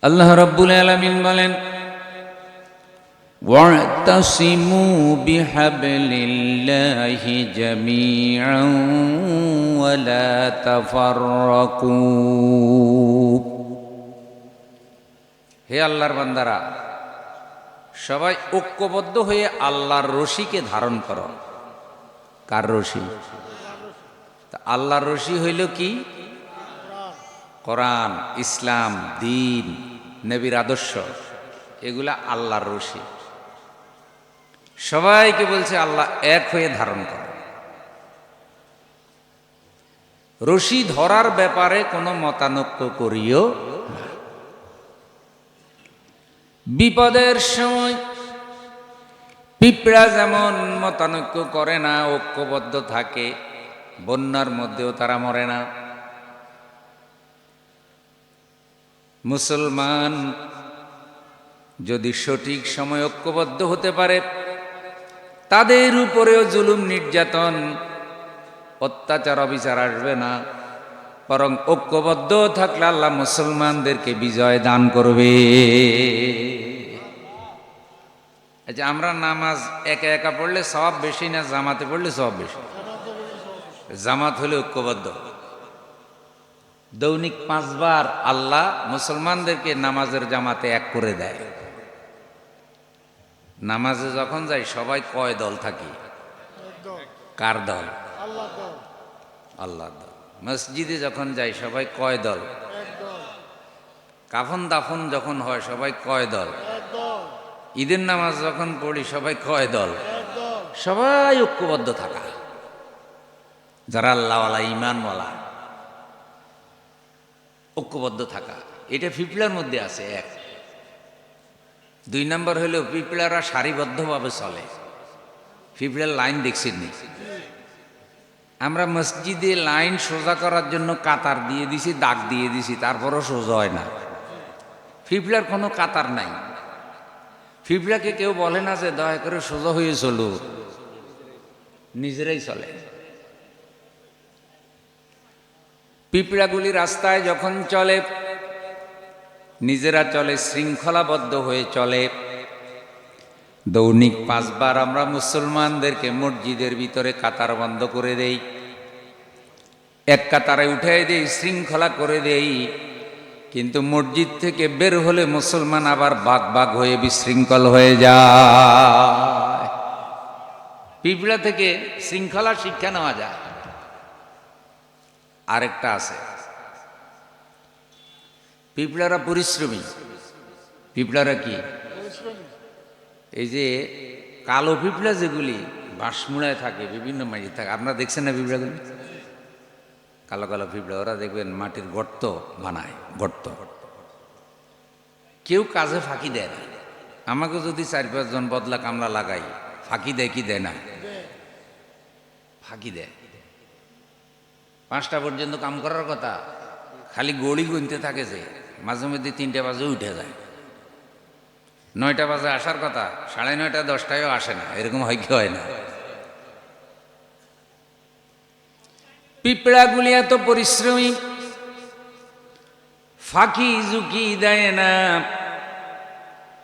আল্লাহ রাব্বুল আলামিন বলেন, ওয়া'তাসিমু বিহাবলিল্লাহি জামিআন ওয়া লা তাফাররাকু। হে আল্লাহর বান্দারা, সবাই ঐক্যবদ্ধ হয়ে আল্লাহর রশিকে ধারণ করো। কার রশি? তা আল্লাহর রশি হইল কি? কোরআন, ইসলাম, দ্বীন, নবীর আদর্শ, এগুলা আল্লাহর রশি। সবাইকে বলছে আল্লাহ এক হয়ে ধারণ করো। রশি ধরার ব্যাপারে কোনো মতানৈক্য করিও না। বিপদের সময় পিঁপড়া যেমন মতানৈক্য করে না, ঐক্যবদ্ধ থাকে, বন্যার মধ্যেও তারা মরে না। মুসলমান যদি সঠিক সময় ঐক্যবদ্ধ হতে পারে, তাদের উপরেও জুলুম, নির্যাতন, অত্যাচার, অবিচার আসবে না, বরং ঐক্যবদ্ধ থাকলে আল্লাহ মুসলমানদেরকে বিজয় দান করবে। আচ্ছা, আমরা নামাজ একা একা পড়লে সওয়াব বেশি না জামাতে পড়লে সওয়াব বেশি? জামাত হলে ঐক্যবদ্ধ। দৈনিক 5 বার আল্লাহ মুসলমানদেরকে নামাজের জামাতে এক করে দেয়। নামাজে যখন যাই সবাই কয় দল থাকি? কার দল? আল্লাহ দল। মসজিদে যখন যাই সবাই কয় দল? কাফন দাফন যখন হয় সবাই কয় দল? ঈদের নামাজ যখন পড়ি সবাই কয় দল? সবাই ঐক্যবদ্ধ থাকা, যারা আল্লাহওয়ালা, ঈমানওয়ালা, ঐক্যবদ্ধ থাকা, এটা পিঁপড়ার মধ্যে আছে। 1 2 নম্বর হলো পিঁপড়ারা সারিবদ্ধভাবে চলে। পিঁপড়ার লাইন দেখছেন নি? আমরা মসজিদে লাইন সোজা করার জন্য কাতার দিয়ে দিছি, দাগ দিয়ে দিছি, তারপরও সোজা হয় না। পিঁপড়ার কোনো কাতার নাই। পিঁপড়াকে কেউ বলে না যে দয়া করে সোজা হয়ে চলো, নিজেরাই চলে। পিঁপড়াগুলি রাস্তায় যখন চলে নিজেরা চলে, শৃঙ্খলাবদ্ধ হয়ে চলে। দৈনিক 5 বার আমরা মুসলমানদেরকে মসজিদের ভিতরে কাতার বন্ধ করে দেই, এক কাতারে উঠাই দেই, শৃঙ্খলা করে দেই। কিন্তু মসজিদ থেকে বের হলে মুসলমান আবার ভাগ ভাগ হয়ে বিশৃঙ্খল হয়ে যায়। পিঁপড়া থেকে শৃঙ্খলা শিক্ষা নেওয়া যায়। আরেকটা আছে, পিঁপড়ারা পরিশ্রমী। পিঁপড়ারা কি? এই যে কালো পিঁপড়া যেগুলি বাঁশমুড়ায় থাকে, বিভিন্ন মাঝে থাকে, আপনারা দেখছেন না পিঁপড়াগুলি? কালো কালো পিঁপড়া, ওরা দেখবেন মাটির গর্ত বানায়, গর্ত। কেউ কাজে ফাঁকি দেয় না। আমাকে যদি 4-5 জন বদলা কামলা লাগাই, ফাঁকি দেয় কি দেয় না? ফাঁকি দেয়। 5টা পর্যন্ত কাম করার কথা, খালি গড়ি গুনতে থাকে, যে মাঝে মধ্যে 3টা বাজে উঠে যায়। 9টা বাজে আসার কথা, 9:30 10টায়ও আসে না। এরকম হয় কি হয় না? পিঁপড়াগুলি এত পরিশ্রমী, ফাঁকি ঝুঁকি দেয় না,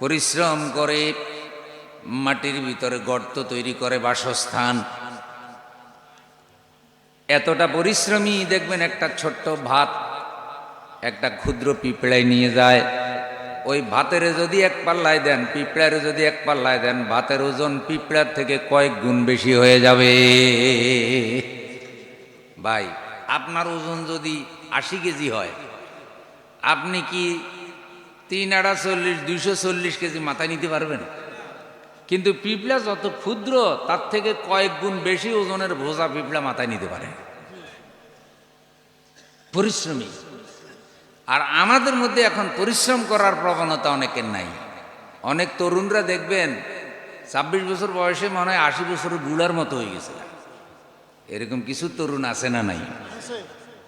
পরিশ্রম করে মাটির ভিতরে গর্ত তৈরি করে বাসস্থান। এতটা পরিশ্রমী, দেখবেন একটা ছোট্ট ভাত একটা ক্ষুদ্র পিঁপড়ায় নিয়ে যায়। ওই ভাতের যদি 1 পাল্লায় দেন, পিঁপড়ার যদি 1 পাল্লায় দেন, ভাতের ওজন পিঁপড়ার থেকে কয়েক গুণ বেশি হয়ে যাবে। ভাই, আপনার ওজন যদি 80 কেজি হয়, আপনি কি 3 8 40 240 কেজি মাথায় নিতে পারবেন? কিন্তু পিঁপড়া যত ক্ষুদ্র, তার থেকে কয়েক গুণ বেশি ওজনের বোঝা পিঁপড়া মাথায় নিতে পারে। পরিশ্রমী। আর আমাদের মধ্যে এখন পরিশ্রম করার প্রবণতা অনেকের নাই। অনেক তরুণরা দেখবেন 26 বছর বয়সে মনে হয় 80 বছরের বুড়ার মতো হয়ে গেছে। এরকম কিছু তরুণ আছে না নাই?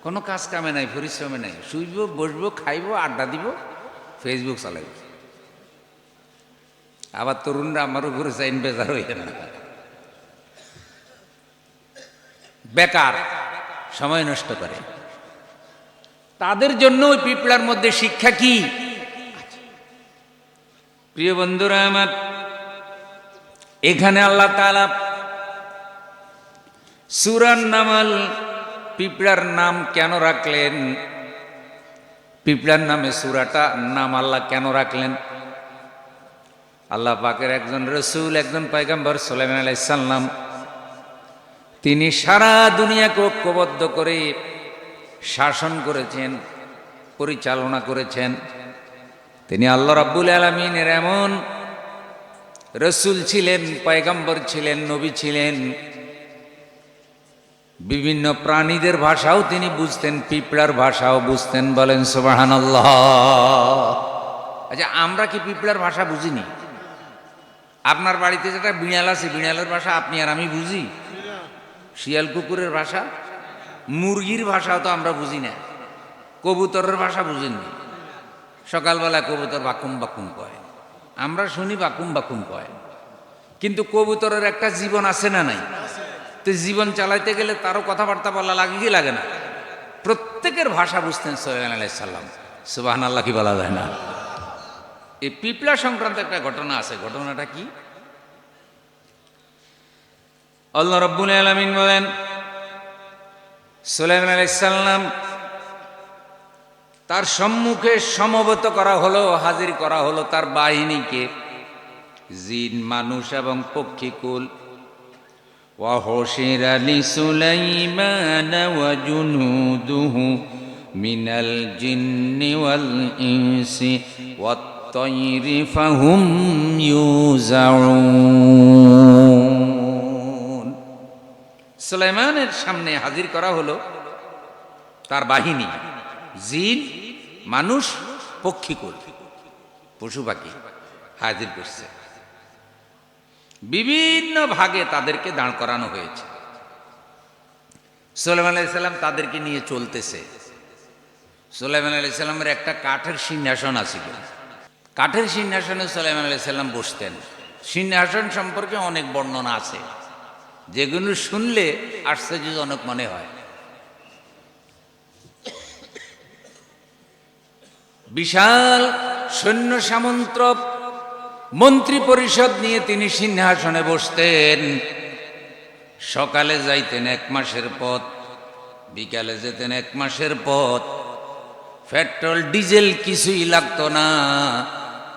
কোনো কাজ কামে নাই, পরিশ্রমে নাই, শুইব, বসবো, খাইবো, আড্ডা দিব, ফেসবুক চালাইব। আবার তরুণরা আমার উপরে চাইন বেজার হইে না, বেকার, সময় নষ্ট করে। তাদের জন্য ওই পিঁপড়ার মধ্যে শিক্ষা কি? প্রিয় বন্ধুরা আমার, এখানে আল্লাহ তাআলা সূরা নামল পিঁপড়ার নাম কেন রাখলেন, পিঁপড়ার নামে সূরাটা নাম আল্লাহ কেন রাখলেন? আল্লাহ পাকের একজন রসূল, একজন পয়গম্বর সুলাইমান আলাইহিস সালাম, তিনি সারা দুনিয়াকে ঐক্যবদ্ধ করে শাসন করেছেন, পরিচালনা করেছেন। তিনি আল্লাহ রাব্বুল আলামিনের এমন রসূল ছিলেন, পয়গম্বর ছিলেন, নবী ছিলেন। বিভিন্ন প্রাণীদের ভাষাও তিনি বুঝতেন, পিঁপড়ার ভাষাও বুঝতেন। বলেন সুবহানাল্লাহ। আচ্ছা, আমরা কি পিঁপড়ার ভাষা বুঝিনি? আপনার বাড়িতে যেটা বিড়াল আছে, বিড়ালের ভাষা আপনি আর আমি বুঝি? শিয়াল কুকুরের ভাষা, মুরগির ভাষাও তো আমরা বুঝি না। কবুতরের ভাষা বুঝেননি? সকালবেলা কবুতর বাকুম বাকুম কয়, আমরা শুনি বাকুম বাকুম কয়, কিন্তু কবুতরের একটা জীবন আছে না নাই? তো জীবন চালাইতে গেলে তারও কথাবার্তা বলা লাগে কি লাগে না? প্রত্যেকের ভাষা বুঝতেন সুলাইমান আলাইহিস সালাম। সুবহানাল্লাহ কি বলা যায় না? এই পিঁপড়া সংক্রান্ত একটা ঘটনা আছে। ঘটনাটা কি? আল্লাহ রাব্বুল আলামিন বলেন, সুলাইমান আলাইহিস সালাম তার সম্মুখে সমবেত করা হলো, হাজির করা হলো তার বাহিনীকে, জিন, মানুষ এবং পক্ষীকুল। ওয়া হুশিরা লিসুলাইমানা ওয়া জুনুদুহু মিনাল জিন্নি ওয়াল ইনসি ওয়াত তায়রি ফাহুম ইউজাউন। সুলাইমানের সামনে হাজির করা হলো তার বাহিনী, জিন, মানুষ, পক্ষীকুল, পশু পাখি হাজির করছে। বিভিন্ন ভাগে তাদেরকে দাঁড় করানো হয়েছে। সুলাইমান আলাইহিস সালাম তাদেরকে নিয়ে চলতেছে। সুলাইমান আলাইহিস সালামের একটা কাঠের সিংহাসন আছিল। কাঠের সিংহাসনে সুলাইমান আলাইহিস সালাম বসতেন। সিংহাসন সম্পর্কে অনেক বর্ণনা আছে, যেগুলো শুনলে আশ্চর্যজনক মনে হয়। বিশাল সৈন্য সামন্ত, মন্ত্রী পরিষদ নিয়ে তিনি সিংহাসনে বসতেন। সকালে যাইতেন 1 মাসের পথ, বিকালে যেতেন 1 মাসের পথ। পেট্রোল ডিজেল কিছুই লাগতো না,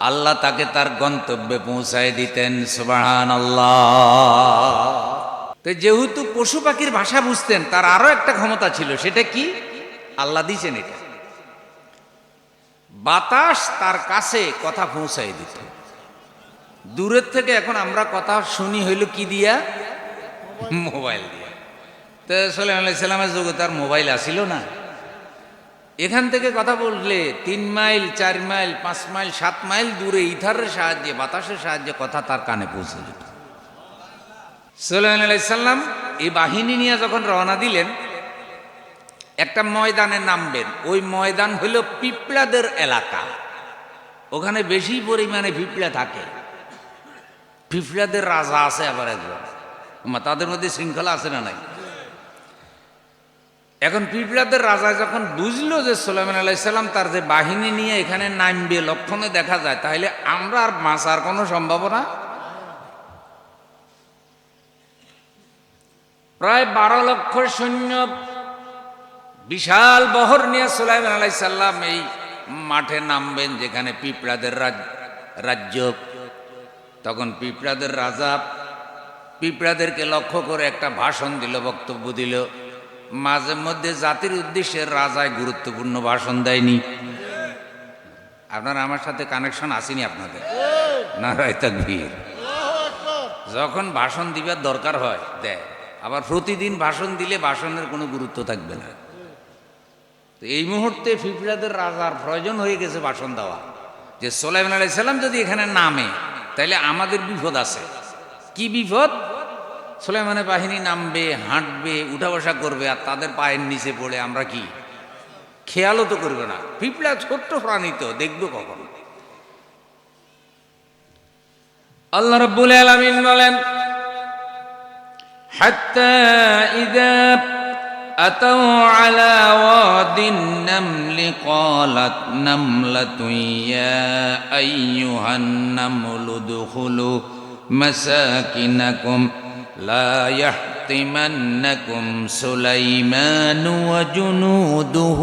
আল্লাহ তাকে তার গন্তব্যে পৌঁছায় দিতেন। সুবহানাল্লাহ। তো যেহেতু পশু পাখির ভাষা বুঝতেন, তার আরো একটা ক্ষমতা ছিল। সেটা কি? আল্লাহ দিয়েছেন এটা, বাতাস তার কাছে কথা পৌঁছাই দিত দূরের থেকে। এখন আমরা কথা শুনি হইল কি দিয়া? মোবাইল দিয়া। তো সুলাইমান আলাইহিস সালামের যুগে তার মোবাইল আসিল না। এখান থেকে কথা বললে 3 মাইল, 4 মাইল, 5 মাইল, 7 মাইল দূরে ইথারের সাহায্যে, বাতাসের সাহায্যে কথা তার কানে পৌঁছে যেত। সুলাইমান আলাইহিস সালাম এই বাহিনী নিয়ে যখন রওনা দিলেন, একটা ময়দানে নামবেন। ওই ময়দান হইল পিঁপড়াদের এলাকা। ওখানে বেশি পরিমাণে পিঁপড়া থাকে। পিঁপড়াদের রাজা আছে আবার একজন, তাদের মধ্যে শৃঙ্খলা আছে না নাই? এখন পিঁপড়াদের রাজা যখন বুঝলো যে সুলাইমান আলাইহিস সালাম তার যে বাহিনী নিয়ে এখানে নামবে, লক্ষণে দেখা যায়, তাহলে আমরা আর বাঁচার কোনো সম্ভাবনা। প্রায় 12 লক্ষ সৈন্য, বিশাল বহর নিয়ে সুলাইমান আলাইহিস সালাম এই মাঠে নামবেন যেখানে পিঁপড়াদের রাজ্য। তখন পিঁপড়াদের রাজা পিঁপড়াদেরকে লক্ষ্য করে একটা ভাষণ দিল, বক্তব্য দিল। মাঝে মধ্যে জাতির উদ্দেশ্যে রাজায় গুরুত্বপূর্ণ ভাষণ দেয়নি? আপনারা আমার সাথে কানেকশন আসেনি আপনাদের? নারায়ে তাকবীর। যখন ভাষণ দিবার দরকার হয় দেয়, আবার প্রতিদিন ভাষণ দিলে ভাষণের কোনো গুরুত্ব থাকবে না। তো এই মুহূর্তে পিঁপড়াদের রাজার প্রয়োজন হয়ে গেছে ভাষণ দেওয়া, যে সুলাইমান আলাইহিস সালাম যদি এখানে নামে তাহলে আমাদের বিপদ আছে। কি বিপদ? সুলাইমানের বাহিনী নামবে, হাঁটবে, উঠা বসা করবে, আর তাদের পায়ের নিচে পড়ে আমরা কি খেয়ালও তো করবে না। পিঁপড়া ছোট্ট প্রাণী, তো দেখবো কখন? আল্লাহ রাব্বুল আলামিন বলেন, হাত্তা ইযা أتوا على واد النمل قالت نملة يا أيها النمل ادخلوا مساكنكم لا يحطمنكم سليمان وجنوده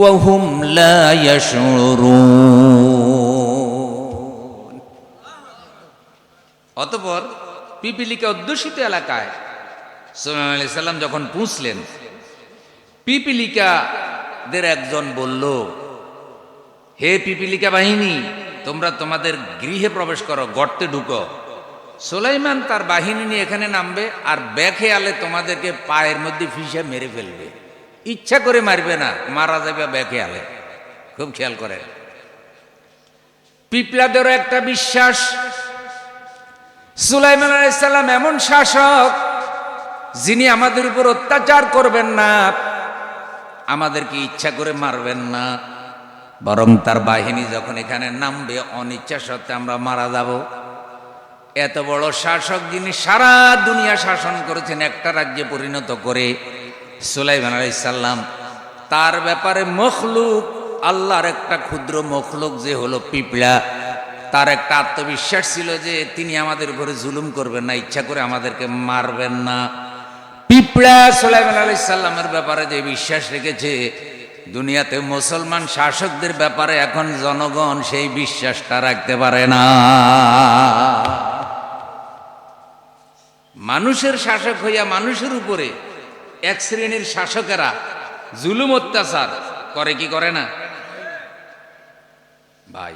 وهم لا يشعرون। অতঃপর পিপিলিকা অধ্যুষিত এলাকায় সুলাইমান আলাইহিস সালাম যখন পৌঁছলেন, পিপিলিকাদের একজন বলল, হে পিপিলিকা বাহিনী, তোমরা তোমাদের গৃহে প্রবেশ করো, গর্তে ঢুকো। সুলাইমান তার বাহিনী নিয়ে এখানে নামবে আর বেখেয়ালে তোমাদেরকে পায়ের মধ্যে ফিসে মেরে ফেলবে। ইচ্ছা করে মারবে না, মারা যাবে বেখেয়ালে। খুব খেয়াল করেন, পিপলাদেরও একটা বিশ্বাস, সুলাইমান আলাইহিস সালাম এমন শাসক যিনি আমাদের উপর অত্যাচার করবেন না, আমাদেরকে ইচ্ছা করে মারবেন না, বরং তার বাহিনী যখন এখানে নামবে অনিচ্ছা সত্ত্বে আমরা মারা যাব। এত বড় শাসক যিনি সারা দুনিয়া শাসন করেছেন একটা রাজ্যে পরিণত করে, সুলাইমান আলাইহিস সালাম, তার ব্যাপারে মখলুক, আল্লাহর একটা ক্ষুদ্র মখলুক যে হলো পিপলা, তার একটা আত্মবিশ্বাস ছিল যে তিনি আমাদের উপরে জুলুম করবেন না, ইচ্ছা করে আমাদেরকে মারবেন না। পিপলা সুলাইমান আলাইহিস সালামের ব্যাপারে যে বিশ্বাস রেখেছে, দুনিয়াতে মুসলমান শাসকদের ব্যাপারে এখন জনগণ সেই বিশ্বাসটা রাখতে পারে না। মানুষের শাসক হইয়া মানুষের উপরে এক শ্রেণীর শাসকেরা জুলুম অত্যাচার করে কি করে না ভাই?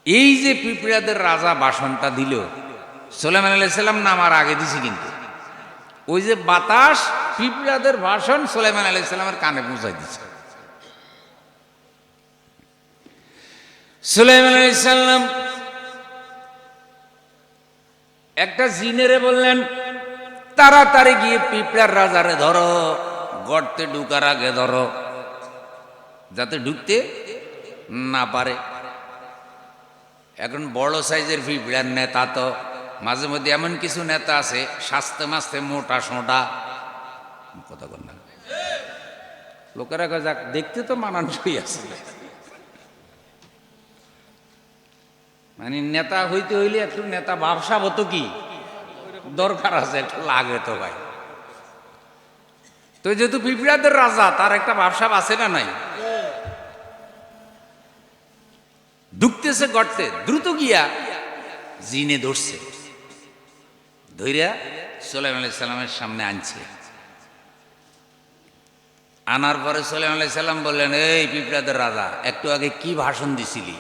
এই যে পিঁপড়াদের রাজা ভাষণটা দিল, সুলাইমান আলাইহিস সালাম নামার আগে দিছি, কিন্তু ওই যে বাতাস পিঁপড়াদের ভাষণ সুলাইমান আলাইহিস সালামের কানে পৌঁছাই দিছে। সুলাইমান আলাইহিস সালাম একটা জিনেরে বললেন, তাড়াতাড়ি গিয়ে পিঁপড়ার রাজারে ধরো, গর্তে ঢুকার আগে ধরো, যাতে ঢুকতে না পারে। এখন বড় সাইজের পিঁপড়ার নেতা তো মাঝে মধ্যে এমন কিছু নেতা আছে স্বাস্থ্য মাস্তে মোটা সোটা, কথা বল না, লোকেরা যাক দেখতে তো মানানসই আছে, মানে নেতা হইতে হইলে একটু নেতা ব্যবসা হতো কি দরকার আছে, একটু লাগে তো ভাই। তো যেহেতু পিঁপড়াদের রাজা, তার একটা ব্যবসা আছে না নাই, ঢুকতেছে গর্তে, দ্রুত গিয়া জিনে ধরছে, ধইরা সুলাইমান আলাইহিস সালামের সামনে আনছে। আনার পরে সুলাইমান আলাইহিস সালাম বললেন, এই পিঁপড়াদের রাজা, একটু আগে কি ভাষণ দিছিলি?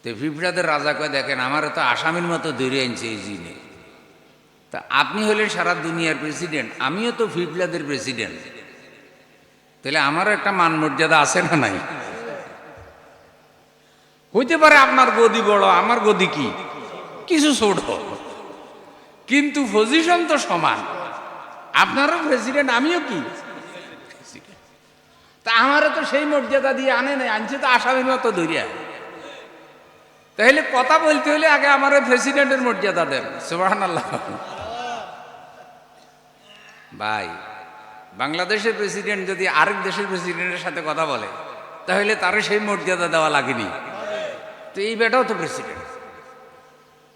তো পিঁপড়াদের রাজা কয়, দেখেন আমার তো আসামির মতো ধরে আনছে এই জিনে, তা আপনি হলেন সারা দুনিয়ার প্রেসিডেন্ট, আমিও তো পিঁপড়াদের প্রেসিডেন্ট, তাহলে আমারও একটা মান মর্যাদা আছে না নাই? হইতে পারে আপনার গদি বড়, আমার গদি কি কিছু ছোট, কিন্তু পজিশন তো সমান, আপনারও প্রেসিডেন্ট, আমিও কি, তা আমারও তো সেই মর্যাদা দিয়ে আনে নাই, আনছে তো আসামির মতো ধরিয়া। তাহলে কথা বলতে হলে আগে আমার প্রেসিডেন্টের মর্যাদা দেন, সুবহানাল্লাহ। ভাই, বাংলাদেশের প্রেসিডেন্ট যদি আরেক দেশের প্রেসিডেন্টের সাথে কথা বলে, তাহলে তারও সেই মর্যাদা দেওয়া লাগেনি। তো এই বেটাও তো প্রেসিডেন্ট,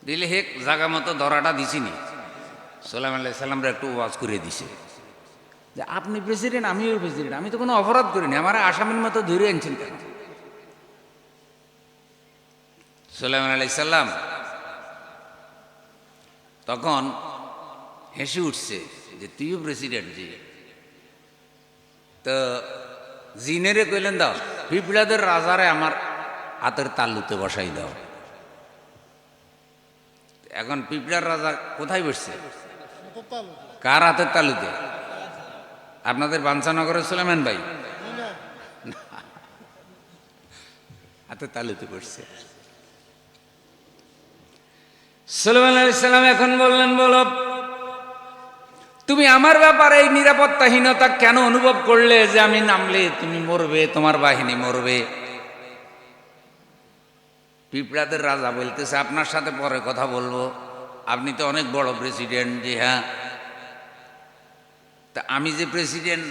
দিলে হেক জায়গা মতো ধরাটা দিছিনি। সুলাইমান আলাইহিস সালামরা একটু ওয়াজ করে দিছে যে আপনি প্রেসিডেন্ট, আমিও প্রেসিডেন্ট, আমি তো কোনো অপরাধ করিনি, আমার আসামির মতো ধরে আনছেন কেন? সুলাইমান আলাইহিস সালাম তখন হেসে উঠছে যে তুইও প্রেসিডেন্ট জি। তো জিনেরে কইলেন, দাও পিঁপড়াদের রাজারে আমার হাতের তালুতে বসাই দাও। এখন পিঁপড়ার রাজা কোথায় বসছে? কার হাতের তালুতে? আপনাদের বাঞ্ছানগরের সুলাইমান ভাই হাতের তালুতে বসছে। সুলাইমান আলাইহিস সালাম এখন বললেন, বলো তুমি আমার ব্যাপারে এই নিরাপত্তাহীনতা কেন অনুভব করলে যে আমি নামলে তুমি মরবে, তোমার বাহিনী মরবে? পিঁপড়াদের রাজা বলতেছে, আপনার সাথে পরে কথা বলবো, আপনি তো অনেক বড় প্রেসিডেন্ট। জি হ্যাঁ, তা আমি যে প্রেসিডেন্ট,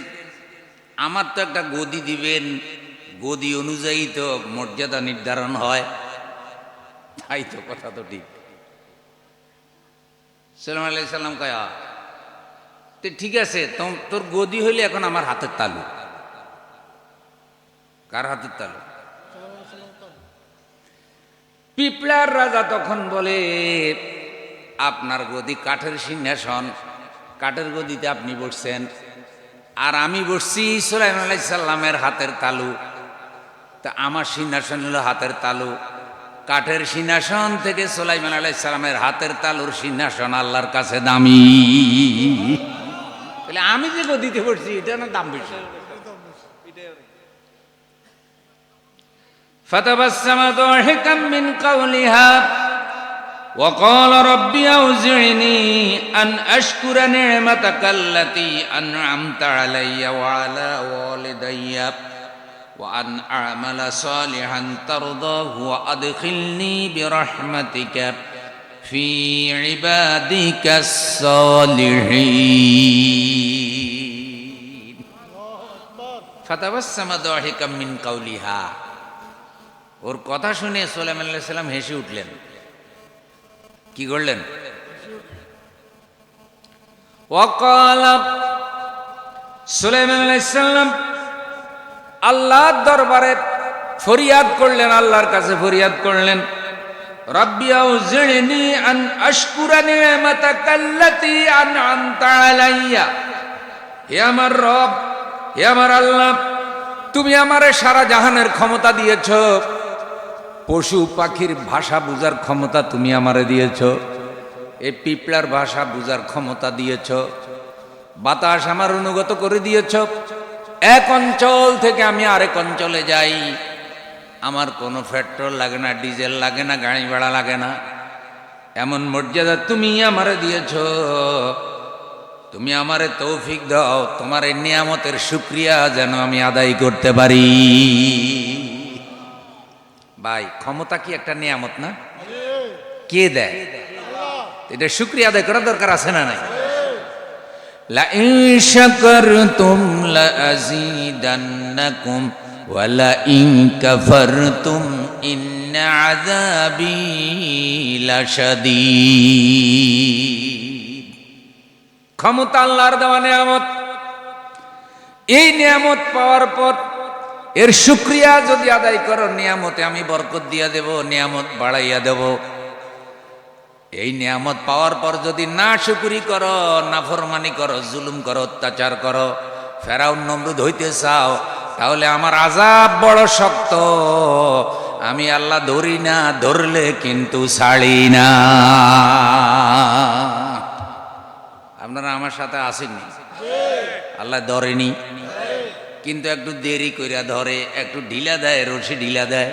আমার তো একটা গদি দিবেন, গদি অনুযায়ী তো মর্যাদা নির্ধারণ হয়, তাই তো, কথা তো ঠিক। সুলাইমান আলাইহিস সালাম কয় তো ঠিক আছে, তোর গদি হইলে এখন আমার হাতের তালু। কার হাতের তালু? পিপলার রাজা তখন বলে, আপনার গদি কাঠের সিংহাসন, কাঠের গদিতে আপনি বসছেন, আর আমি বসছি সুলাইমান আলাইহিস সালামের হাতের তালু। তা আমার সিংহাসন হলো হাতের তালু, কাঠের সিংহাসন থেকে সুলাইমান আলাইহিস সালামের হাতের তালুর সিংহাসন আল্লাহর কাছে দামি। তাহলে আমি যে গদিতে বসছি এটা না দাম বেশি? فتبسم ضاحكا من قولها وقال رب أوزعني أن أشكر نعمتك التي أنعمت علي وعلى والدي وأن أعمل صالحا ترضاه وأدخلني برحمتك في عبادك الصالحين. فتبسم ضاحكا من قولها, ওর কথা শুনে সুলাইমান আলাইহিস সালাম হেসে উঠলেন। কি করলেন? ওয়াকাল, সুলাইমান আলাইহিস সালাম আল্লাহর দরবারে ফরিয়াদ করলেন, আল্লাহর কাছে ফরিয়াদ করলেন, রাব্বি আউজিনি আন আশকুরা নি'মাতাকাল্লাতী আন'আমতা আলাইয়া। হে আমার রব, হে আমার আল্লাহ, তুমি আমারে সারা জাহানের ক্ষমতা দিয়েছ, পশু পাখির ভাষা বুঝার ক্ষমতা তুমি আমারে দিয়েছ, এই পিপলার ভাষা বুঝার ক্ষমতা দিয়েছ, বাতাস আমার অনুগত করে দিয়েছ, এক অঞ্চল থেকে আমি আরেক অঞ্চলে যাই, আমার কোনো পেট্রোল লাগে না, ডিজেল লাগে না, গাড়ি ভাড়া লাগে না, এমন মর্যাদা তুমি আমারে দিয়েছ। তুমি আমারে তৌফিক দাও, তোমার এই নিয়ামতের শুকরিয়া যেন আমি আদায় করতে পারি। ভাই, ক্ষমতা কি একটা নিয়ামত না? কে দেয়? এটা শুকরিয়া আদায় করার দরকার আছে না নাই? লা ইন শাকারতুম লা আযীদান্নাকুম ওয়া লা ইন কাফারতুম ইন্না আযাবী লাশাদীদ। ক্ষমতা আল্লাহর দেওয়া নিয়ামত। এই নিয়ামত পাওয়ার পর এর শুকরিয়া যদি আদায় করো, নিয়ামতে আমি বরকত দিয়ে দেব, নিয়ামত বাড়াইয়া দেব। এই নিয়ামত পাওয়ার পর যদি না শুকরি করো, নাফরমানি করো, জুলুম করো, অত্যাচার করো, ফেরাউন নমরুদ হইতে চাও, তাহলে আমার আযাব বড় শক্ত। আমি আল্লাহ ধরি না, ধরলে কিন্তু ছাড়ি না। আপনারা আমার সাথে আসেননি? আল্লাহ ধরেনি, কিন্তু একটু দেরি কইরা ধরে, একটু ঢিলা দেয়, রশি ঢিলা দেয়।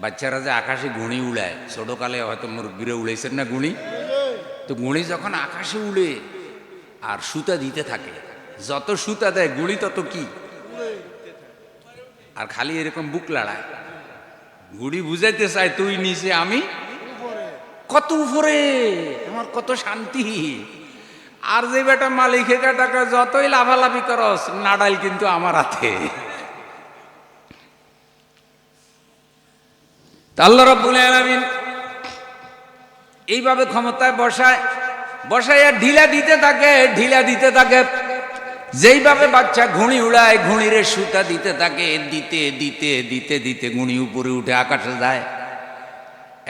বাচ্চারা যে আকাশে গুণি উড়ায়, ছোটকালে হয়তো মুরব্বীরা উড়াইছেন না গুণি, তো গুণি যখন আকাশে উড়ে আর সুতা দিতে থাকে, যত সুতা দেয় গুণি তত কি, আর খালি এরকম বুক লাড়ায়। গুড়ি বুঝাইতে চায় তুই নিচে আমি কত উপরে, আমার কত শান্তি। আর যে বেটা মালিকের টাকা যতই লাভালাভি করস, নাডাইল কিন্তু আমার হাতে। আল্লাহ রাব্বুল আলামিন এইভাবে ক্ষমতায় বসায় ঢিলা দিতে থাকে, ঢিলা দিতে থাকে। যেইভাবে বাচ্চা ঘুড়ি উড়ায়, ঘুড়িরে সুতা দিতে থাকে, দিতে দিতে দিতে দিতে ঘুড়ি উপরে উঠে আকাশে যায়।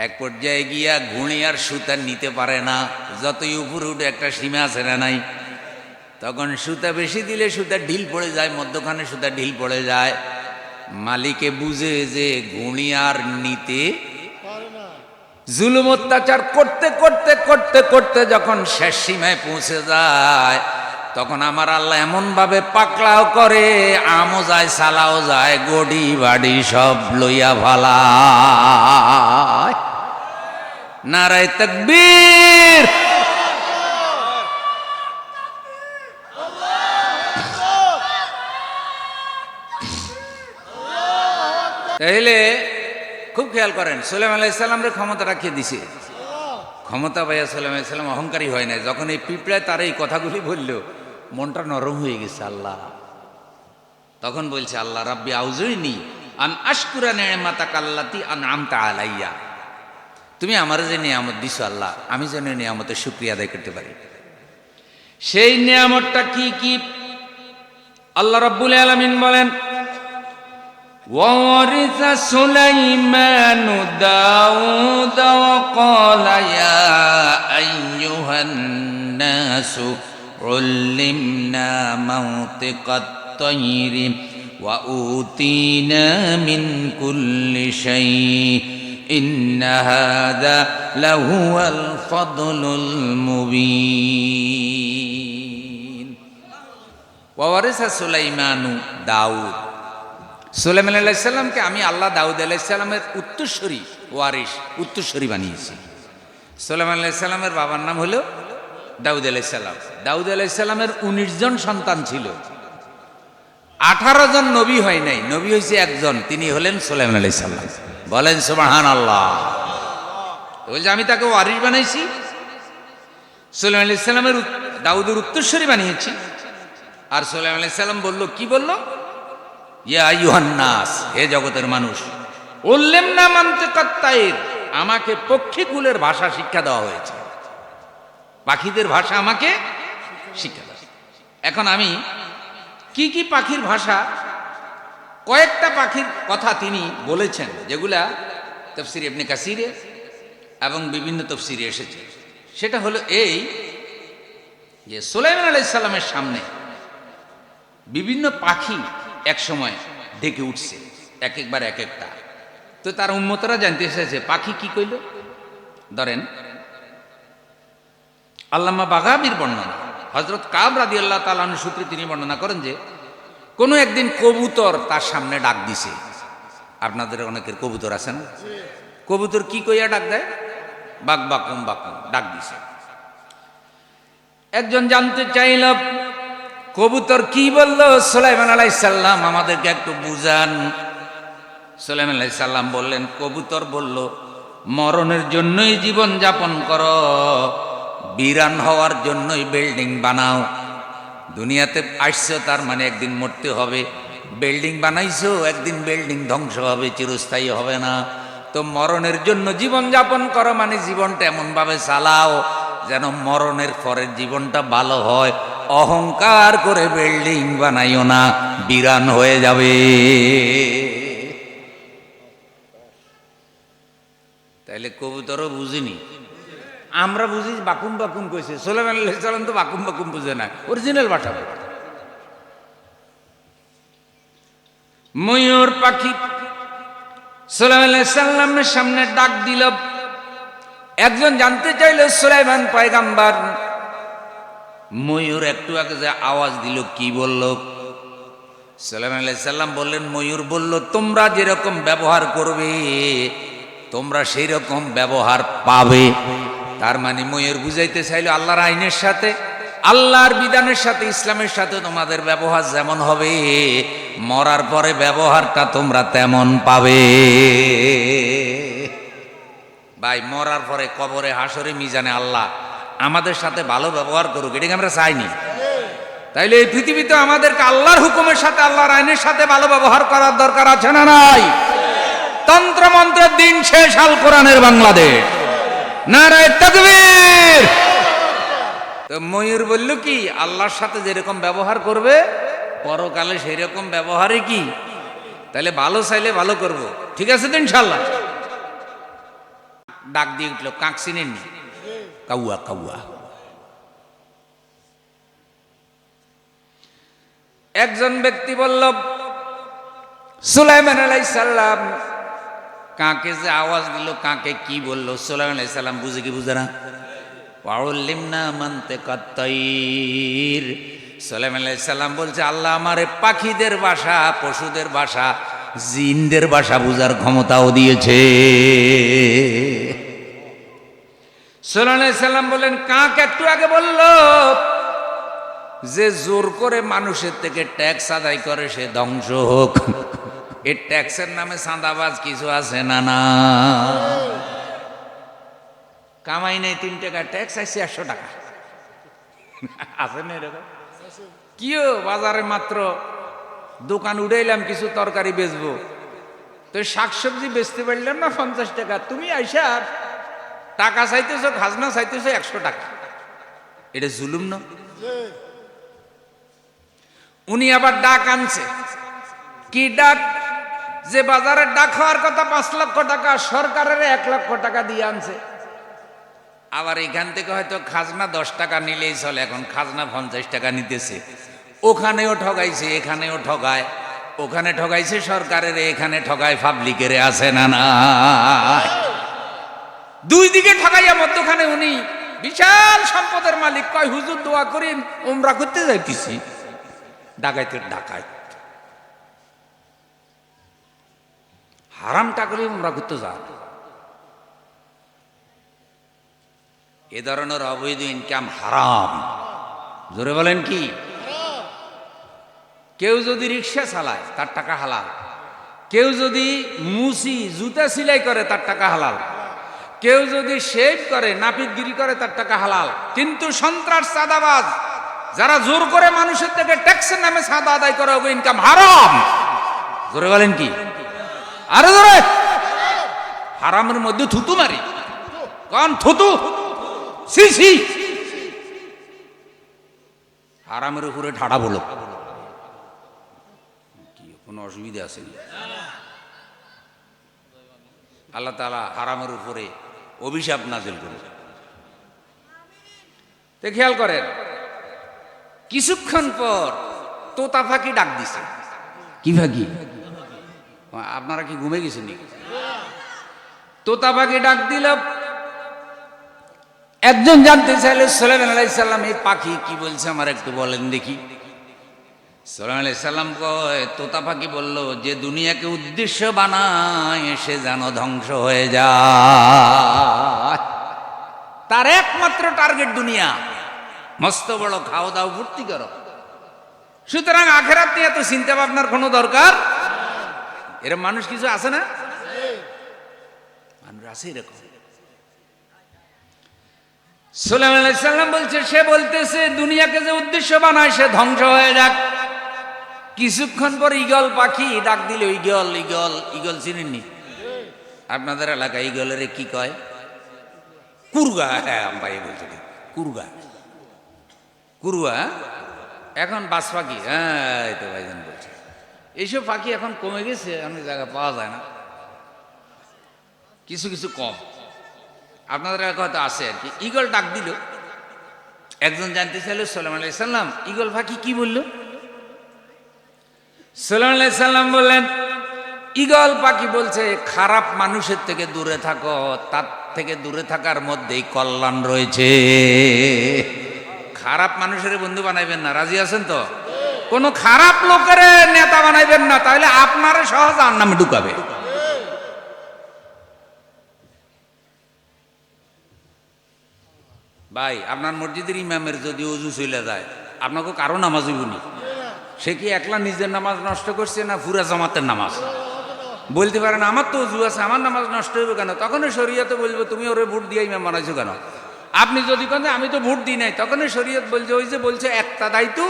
এক পর্যায়ে গিয়া ঘুড়ি আর সুতা নিতে পারে না, যতই উপরে উঠে একটা সীমা আছে না নাই। তখন সুতা বেশি দিলে সুতা ঢিল পড়ে যায়, মধ্যখানে সুতা ঢিল পড়ে যায়। মালিকে বুঝে যে ঘুড়ি আর নিতে জুলুম অত্যাচার করতে করতে করতে করতে যখন শেষ সীমায় পৌঁছে যায়, তখন আমার আল্লাহ এমন ভাবে পাকড়াও করে, আমও যায়, সালাও যায়, গডি বাড়ি সব লইয়া ভালায়। নারায়ে তাকবীর। তাইলে খুব খেয়াল করেন, সুলাইমান আলাইহিস সালামের ক্ষমতা রাখিয়ে দিছে। ক্ষমতা পাইয়া সুলাইমান আলাইহিস সালাম অহংকারী হয় নাই। যখন এই পিঁপড়ায় তার এই কথাগুলি বলল, মনটা নরম হয়ে গেছে আল্লাহ। তখন বলছে আল্লাহ রাব্বি আউযিনি আন আশকুরা নি'মাতাকা আল্লাতী আন'আমতা আলাইয়া, তুমি আমার যে নিয়ামত দিছো আল্লাহ, আমি যেন নিয়ামতের শুকরিয়া আদায় করতে পারি। সেই নিয়ামতটা কি কি আল্লাহ রাব্বুল আলামিন বলেন, وورث سليمان داود وقال يا أيها الناس علمنا منطق الطير وأوتينا من كل شيء إن هذا لهو الفضل المبين وورث سليمان داود, সুলাইমান আলাইহিস সালামকে আমি আল্লাহ দাউদ আলাইহিস সালামের উত্তরসূরি ওয়ারিস উত্তরসূরি বানিয়েছি। সুলাইমান আলাইহিস সালামের বাবার নাম হলো দাউদ আলাইহিস সালাম। দাউদ আলাইহিস সালামের 19 জন সন্তান ছিল, 18 জন নবী হয় নাই, নবী হয়েছে একজন, তিনি হলেন সুলাইমান আলাইহিস সালাম। বলেন সুবহানাল্লাহ। বলছে আমি তাকে ওয়ারিস বানাইছি, সুলাইমান আলাইহিস সালামের দাউদের উত্তরসূরি বানিয়েছি। আর সুলাইমান আলাইহিস সালাম বলল, কি বলল? ইয়া আইয়ুহান নাস, হে জগতের মানুষ, উল্লিমনা মানতিকাত তাইর, আমাকে পক্ষীকুলের ভাষা শিক্ষা দেওয়া হয়েছে, পাখিদের ভাষা আমাকে শিক্ষা দেওয়া। এখন আমি কি কি পাখির ভাষা, কয়েকটা পাখির কথা তিনি বলেছেন যেগুলা তাফসীর ইবনে কাসিরে এবং বিভিন্ন তাফসীরে এসেছে। সেটা হলো এই যে সুলাইমান আলাইহিস সালামের সামনে বিভিন্ন পাখি এক সময় ডেকে উঠছে, এক একবার এক একটা। তো তার উম্মতরা জানতে এসেছে পাখি কি কইল। ধরেন আল্লামা বাগাবীর বর্ণনা, হযরত কাব রাদিয়াল্লাহু তাআলা আনহু সূত্রে তিনি বর্ণনা করেন যে কোনো একদিন কবুতর তার সামনে ডাক দিছে। আপনাদের অনেকের কবুতর আছে না? কবুতর কি কইয়া ডাক দেয়? বাক বাকুম বাকুম ডাক দিছে। একজন জানতে চাইল কবুতর কি বলল। সুলাইমান আলাইহিস সালাম আমাদেরকে একটু বুঝান। সুলাইমান আলাইহিস সালাম বললেন, কবুতর বলল, মরণের জন্যই জীবন যাপন করো, বিরান হওয়ার জন্যই বিল্ডিং বানাও। দুনিয়াতে আসছো তার মানে একদিন মরতে হবে, বিল্ডিং বানাইছো একদিন বিল্ডিং ধ্বংস হবে, চিরস্থায়ী হবে না। তো মরণের জন্য জীবন যাপন করো মানে জীবনটা এমনভাবে চালাও যেন মরণের পরের জীবনটা ভালো হয়। অহংকার করে বিল্ডিং বানাইও না, বিরান হয়ে যাবে। তাইলে কবুতরও বুঝিনি, আমরা বুঝি বাকুম বাকুম কইছে। সুলাইমান আলাইহিস সালাম তো বাকুম বাকুম বুঝে না, অরিজিনাল ভাষা। ময়ূর পাখি সুলাইমান আলাইহিস সালামের সামনে ডাক দিল। একজন জানতে চাইল সুলাইমান পয়গাম্বর ময়ূর একটু আগে যে আওয়াজ দিল কি বলল? সুলাইমান আলাইহিস সালাম বললেন, ময়ূর বলল, তোমরা যেরকম ব্যবহার করবে তোমরা সেই রকম ব্যবহার পাবে। তার মানে ময়ূর বুঝাইতে চাইল আল্লাহর আইনের সাথে, আল্লাহর বিধানের সাথে, ইসলামের সাথে তোমাদের ব্যবহার যেমন হবে, মরার পরে ব্যবহারটা তোমরা তেমন পাবে। ভাই, মরার পরে কবরে, হাসরে, মিজানে আল্লাহ আমাদের সাথে ভালো ব্যবহার করুক, এটাকে আমরা চাইনি। তাইলে এই পৃথিবীতে আমাদেরকে আল্লাহর হুকুমের সাথে, আল্লাহর আইনের সাথে ভালো ব্যবহার করার দরকার আছে না নাই? তন্ত্র মন্ত্রের দিন শেষ, আল কোরআনের বাংলাদেশ। নারায়ে তাকবীর। তো ময়ূর বলল কি, আল্লাহর সাথে যেরকম ব্যবহার করবে পরকালে সেই রকম ব্যবহারই কি। তাহলে ভালো চাইলে ভালো করব, ঠিক আছে তো ইনশাআল্লাহ। ডাক দিয়ে উঠলো, কাক চিনেননি? কাউয়া কাউয়া। একজন ব্যক্তি বলল, সুলাইমান আলাইহিস সালাম কাকে যে আওয়াজ দিল, কাকে কি বলল? সুলাইমান আলাইহিস সালাম বুঝে কি বুঝে না? ওয়াউল্লিমনা মানতিকাত তাইর। সুলাইমান আলাইহিস সালাম বলছে, আল্লাহ আমারে পাখিদের ভাষা, পশুদের ভাষা, জিনদের ভাষা বুঝার ক্ষমতাও দিয়েছে। সুলাইমান আলাইহিস সালাম বলেন, কাক একটু আগে বলল যে জোর করে মানুষের থেকে ট্যাক্স আদায় করে সে ধ্বংস হোক। এই ট্যাক্সের নামে চাঁদাবাজ কিছু আছে না? না, কামাই নেই 3 টাকা, ট্যাক্স আসছে 100 টাকা। আছে না এরকম? কিও বাজারে মাত্র দোকান উঠাইলাম, কিছু তরকারি বেচবো, তো শাকসবজি বেচতে পারলাম না 50 টাকা, তুমি আইসা টাকা চাইতেছো, খাজনা চাইতেছো 100 টাকা, এটা জুলুম না? উনি আবার ডাক আনছে, কি ডাক? যে বাজারের ডাক হওয়ার কথা 5 লক্ষ টাকা, সরকারের 1 লক্ষ টাকা দিয়ে আনছে। আবার এখান থেকে হয়তো খাজনা 10 টাকা নিলেই চলে, এখন খাজনা 50 টাকা নিতেছে। ওখানেও ঠগাইছে, এখানেও ঠগায়, ওখানে ঠগাইছে সরকারের, এখানে ঠগায় পাবলিকের, আছে না না? দুই দিকে ঠগাইয়া মধ্যখানে উনি বিশাল সম্পদের মালিক, কয় হুজুর দোয়া করেন, উমরা করতে যাইতেছি। ডাকাইতের ডাকাইত, হারাম টাকা উমরা করতে যা। এ ধরনের অবৈধ ইনকাম হারাম। জোরে বলেন কি? কেউ যদি রিক্সা চালায় তার টাকা হালাল, কেউ যদি মুসি জুতা সেলাই করে তার টাকা হালাল, কেউ যদি শেভ করে নাপিতগিরি করে তার টাকা হালাল। কিন্তু সন্ত্রাস, চাঁদাবাজ, যারা জোর করে মানুষের থেকে ট্যাক্সের নামে চাঁদা আদায় করে, ওই ইনকাম হারাম। জোরে বলেন কি? আরে জোরে! হারামের মধ্যে থুতু মারি, কোন থুতু? সি সি! হারামের উপরে ঠাড়া বলো, কি কোনো অসুবিধা আছে? আল্লাহ তাআলা হারামের উপরে অভিশাপ নাযিল করে। তো খেয়াল করেন, কিছুক্ষণ পর তোতা পাখি ডাক দিছে। কি পাখি? আপনারা কি ঘুমে গেছেন নাকি? তোতা পাখি ডাক দিল। একজন জানতে চাইলে সুলাইমান আলাইহিস সালাম, এই পাখি কি বলছে আমার একটু বলেন দেখি। সুলাইমান আলাইহিস সালাম কয়, তোতা পাখি বলল, যে দুনিয়াকে উদ্দেশ্য বানায় সে যেন ধ্বংস হয়ে যায়। তার একমাত্র টার্গেট দুনিয়া, মস্ত বড় খাও দাও ফুর্তি করো। সুতরাং আখেরাত নিয়ে এত চিন্তা ভাবনার কোনো দরকার। এরকম মানুষ কিছু আছে না? মানুষ আছে এরকম। সুলাইমান আলাইহিস সালাম বলছে, সে বলতেছে দুনিয়াকে যে উদ্দেশ্য বানায় সে ধ্বংস হয়ে যাক। কিছুক্ষণ পর ঈগল পাখি ডাক দিল। ঈগল, ঈগল, ঈগল চিনেননি? আপনাদের এলাকায় ঈগলের কি কয়? কুরগা। হ্যাঁ ভাই বলছে কুরগা, কুরুয়া। এখন বাস পাখি, হ্যাঁ এই তো ভাইজান বলছে, এইসব পাখি এখন কমে গেছে, অনেক জায়গায় পাওয়া যায় না, কিছু কিছু কম। আপনাদের এলাকা হয়তো আছে আর কি। ঈগল ডাক দিল। একজন জানতে চাইল, সুলাইমান আলাইহিস সালাম ঈগল পাখি কি বলল? সুলাইমান আলাইহিস সালাম বললেন, ঈগল পাখি বলছে, খারাপ মানুষের থেকে দূরে থাকো, তার থেকে দূরে থাকার মধ্যেই কল্যাণ রয়েছে। খারাপ মানুষের বন্ধু বানাইবেন না, রাজি আছেন তো? কোন খারাপ লোকের নেতা বানাইবেন না, তাহলে আপনার সহজ জাহান্নামে ঢুকাবে। ভাই, আপনার মসজিদের ইমামের যদি অজু চলে যায়, আপনাকে কারো নামাজ হইবনি। সে কি একলা নিজের নামাজ নষ্ট করছে না পুরা জামাতের নামাজ? বলতে পারেন আমার তো অজু আছে, আমার নামাজ নষ্ট হইবে কেন? তখনই শরীয়তে বলবো, তুমি ওরে ভোট দিয়ে ইমাম বানাইছো কেন? আপনি যদি কেন আমি তো ভোট দিই নাই, তখনই শরীয়ত বলছে, ওই যে বলছে একটা দায়িত্ব,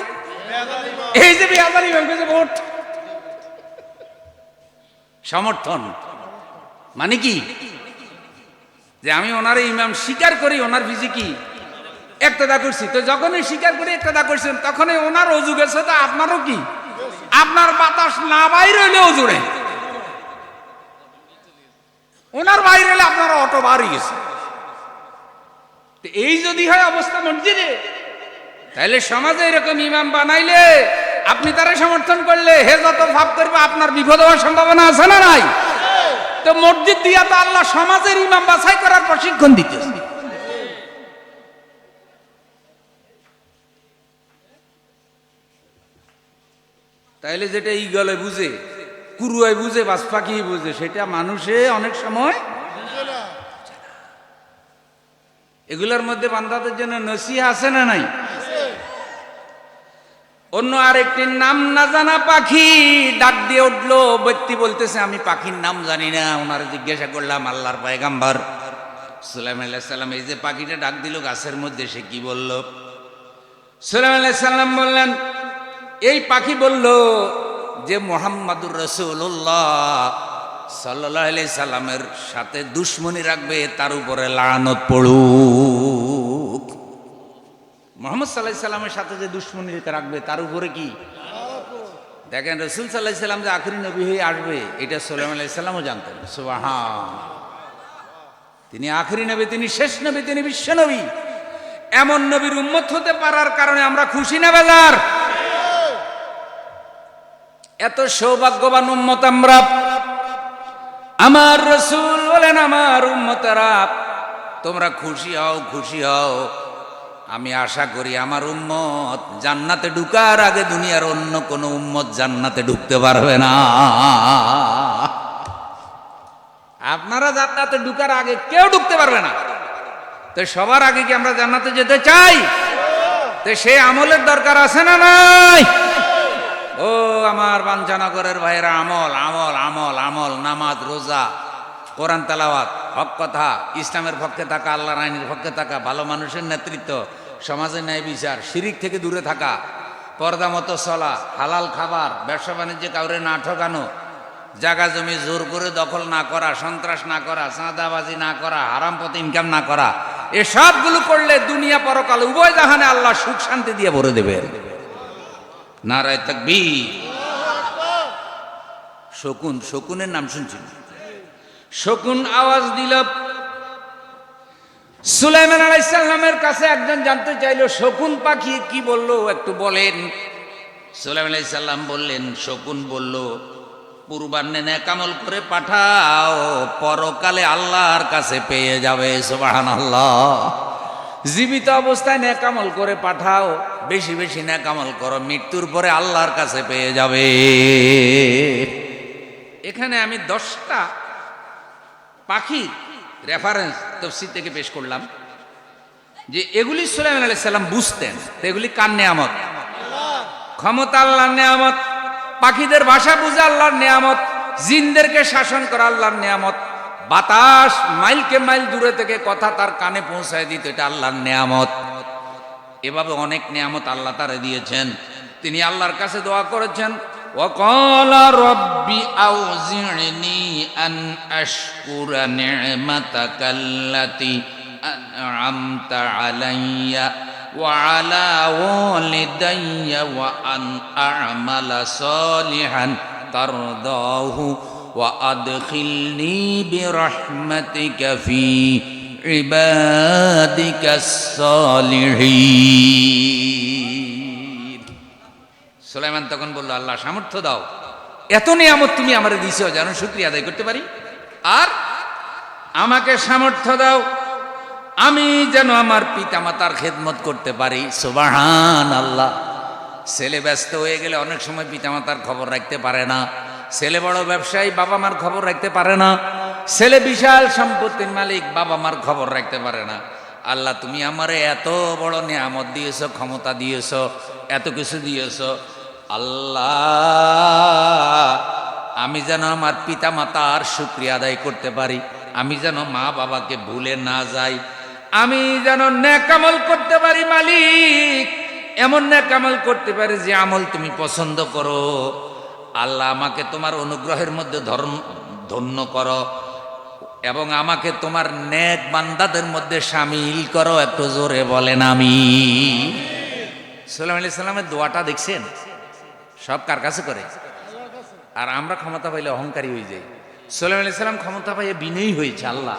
এই যে বেয়াদবি ইমামকে যে ভোট সমর্থন, মানে কি? যে আমি ওনার ইমাম স্বীকার করি, ওনার ভিজি কি একতদা করছি, তো যখনই স্বীকার করে একতদা করছেন, তখনই ওনার অজু গেছে, তো আপনারও কি? আপনার বাতাস না বাইরে হইলে অজুরে, ওনার বাইরে হলে আপনার অটো বাড়ি গেছে। এই যদি হয় অবস্থা মসজিদে, তাহলে সমাজে এরকম ইমাম বানাইলে আপনি তারা সমর্থন করলে হে যত ভাব করবে, আপনার বিপদ হওয়ার সম্ভাবনা আছে না নাই? তো মসজিদ দিয়া তো আল্লাহ সমাজের ইমাম বাছাই করার প্রশিক্ষণ দিতেছে। তাইলে যেটা ঈগলে বুঝে, কুরুয়ায় বুঝে, বাজ পাখি বুঝে, সেটা মানুষে অনেক সময় বুঝে না। এগুলোর মধ্যে বান্দাদের জন্য নসিহত আছে না নাই? অন্য আরেকটি নাম না জানা পাখি ডাক দিয়ে উঠলো। ব্যক্তি বলতেছে, আমি পাখির নাম জানি না। ওনারা জিজ্ঞাসা করলাম, আল্লাহর পয়গম্বর সুলাইমান আলাইহিস সালাম, এই যে পাখিটা ডাক দিল গাছের মধ্যে, সে কি বলল? সুলাইমান আলাইহিস সালাম বললেন, এই পাখি বলল যে মুহাম্মাদুর রাসূলুল্লাহ সাল্লাল্লাহু আলাইহি সাল্লামের সাথে দুশমনি রাখবে তার উপরে লানত পড়ুক। মুহাম্মদ সাল্লাল্লাহু আলাইহি সাল্লামের সাথে যে দুশমনি রাখবে তার উপরে কি? দেখেন রাসূল সাল্লাল্লাহু আলাইহি সাল্লাম যে আখেরি নবী হয়ে আসবে এটা সুলাইমান আলাইহিস সালামও জানতেন। সুবহান, তিনি আখেরি নবী, তিনি শেষ নবী, তিনি বিশ্ব নবী। এমন নবীর উম্মত হতে পারার কারণে আমরা খুশি না বেজার? এত সৌভাগ্যবান উম্মত আমরা। আমার রাসূল বলেন, আমার উম্মতেরা তোমরা খুশি হও, খুশি হও। আমি আশা করি আমার উম্মত জান্নাতে ঢুকার আগে দুনিয়ার অন্য কোনো উম্মত জান্নাতে ঢুকতে পারবে না। আপনারা জান্নাতে ঢুকার আগে কেউ ঢুকতে পারবে না। তো সবার আগে কি আমরা জান্নাতে যেতে চাই? তো সেই আমলের দরকার আছে না নাই? ও আমার বাঞ্ছানগরের ভাইয়েরা, আমল আমল আমল আমল, নামাজ, রোজা, কোরআন তেলাওয়াত, হক কথা, ইসলামের পক্ষে থাকা, আল্লাহর আইনের পক্ষে থাকা, ভালো মানুষের নেতৃত্ব, সমাজের ন্যায় বিচার, শিরিক থেকে দূরে থাকা, পর্দা মতো চলা, হালাল খাবার, ব্যবসা বাণিজ্যে কাউরে না ঠকানো, জায়গা জমি জোর করে দখল না করা, সন্ত্রাস না করা, চাঁদাবাজি না করা, হারাম পথে ইনকাম না করা, এসবগুলো করলে দুনিয়া পরকাল উভয় জাহানে আল্লাহ সুখ শান্তি দিয়ে ভরে দেবে। নারায়ে তাকবীর। শকুন, শকুনের নাম শুনছেন? শকুন আওয়াজ দিল। সুলাইমান আলাইহিস সালামের কাছে একজন জানতে চাইলো শকুন পাখি কি বলল একটু বলেন। সুলাইমান আলাইহিস সালাম বললেন, শকুন বলল, পূর্বাহ্নে নেক আমল করে পাঠাও, পরকালে আল্লাহর কাছে পেয়ে যাবে। সুবহানাল্লাহ। জীবিত অবস্থায় নেক আমল করে পাঠাও, বেশি বেশি নেক আমল করো, মৃত্যুর পরে আল্লাহর কাছে পেয়ে যাবে। এখানে আমি 10টা পাখি রেফারেন্স তাফসীর থেকে পেশ করলাম যে এগুলি সুলাইমান আলাইহিস সালাম বুঝতেন। তো এগুলি কার নেয়ামত? ক্ষমতা আল্লাহর নেয়ামত। পাখিদের ভাষা বুঝা আল্লাহর নেয়ামত। জিনদেরকে শাসন করা আল্লাহর নেয়ামত। বাতাস মাইলকে মাইল দূরে থেকে কথা তার কানে পৌঁছায় দিত, এটা আল্লাহর নেয়ামত। এভাবে অনেক নেয়ামত আল্লাহ তারে দিয়েছেন। তিনি আল্লাহর কাছে দোয়া করেছেন, وقال رب أوزعني أن أشكر نعمتك التي أنعمت علي وعلى والدي وأن أعمل صالحا ترضاه وأدخلني برحمتك في عبادك الصالحين. সুলাইমান তখন বলল, আল্লাহ সামর্থ্য দাও, এত নিয়ামত তুমি আমারে দিছো যেন শুকরিয়া আদায় করতে পারি, আর আমাকে সামর্থ্য দাও আমি যেন আমার পিতামাতার খেদমত করতে পারি। সুবহানাল্লাহ। ছেলে ব্যস্ত হয়ে গেলে অনেক সময় পিতামাতার খবর রাখতে পারে না। ছেলে বড় ব্যবসায়ী, বাবা মার খবর রাখতে পারে না। ছেলে বিশাল সম্পত্তির মালিক, বাবা মার খবর রাখতে পারে না। আল্লাহ তুমি আমারে এত বড় নিয়ামত দিয়েছো, ক্ষমতা দিয়েছো, এত কিছু দিয়েছো, আল্লাহ আমি যেন আমার পিতা মাতার শুকরিয়া আদায় করতে পারি, আমি যেন মা বাবাকে ভুলে না যাই, আমি যেন নেক আমল করতে পারি। মালিক এমন নেক আমল করতে পারি যে আমল তুমি পছন্দ করো। আল্লাহ আমাকে তোমার অনুগ্রহের মধ্যে ধন্য করো এবং আমাকে তোমার নেক বান্দাদের মধ্যে শামিল করো। একটু জোরে বলেন আমিন। সুলাইমান আলাইহিস সালামের দোয়াটা দেখছেন? সব কার কাছে করে? আর আমরা ক্ষমতা পাইলে অহংকারী হয়ে যাই। সুলাইমান আলাইহিস সালাম ক্ষমতা পাইয়ে বিনয়ী হয়েছে, আল্লাহ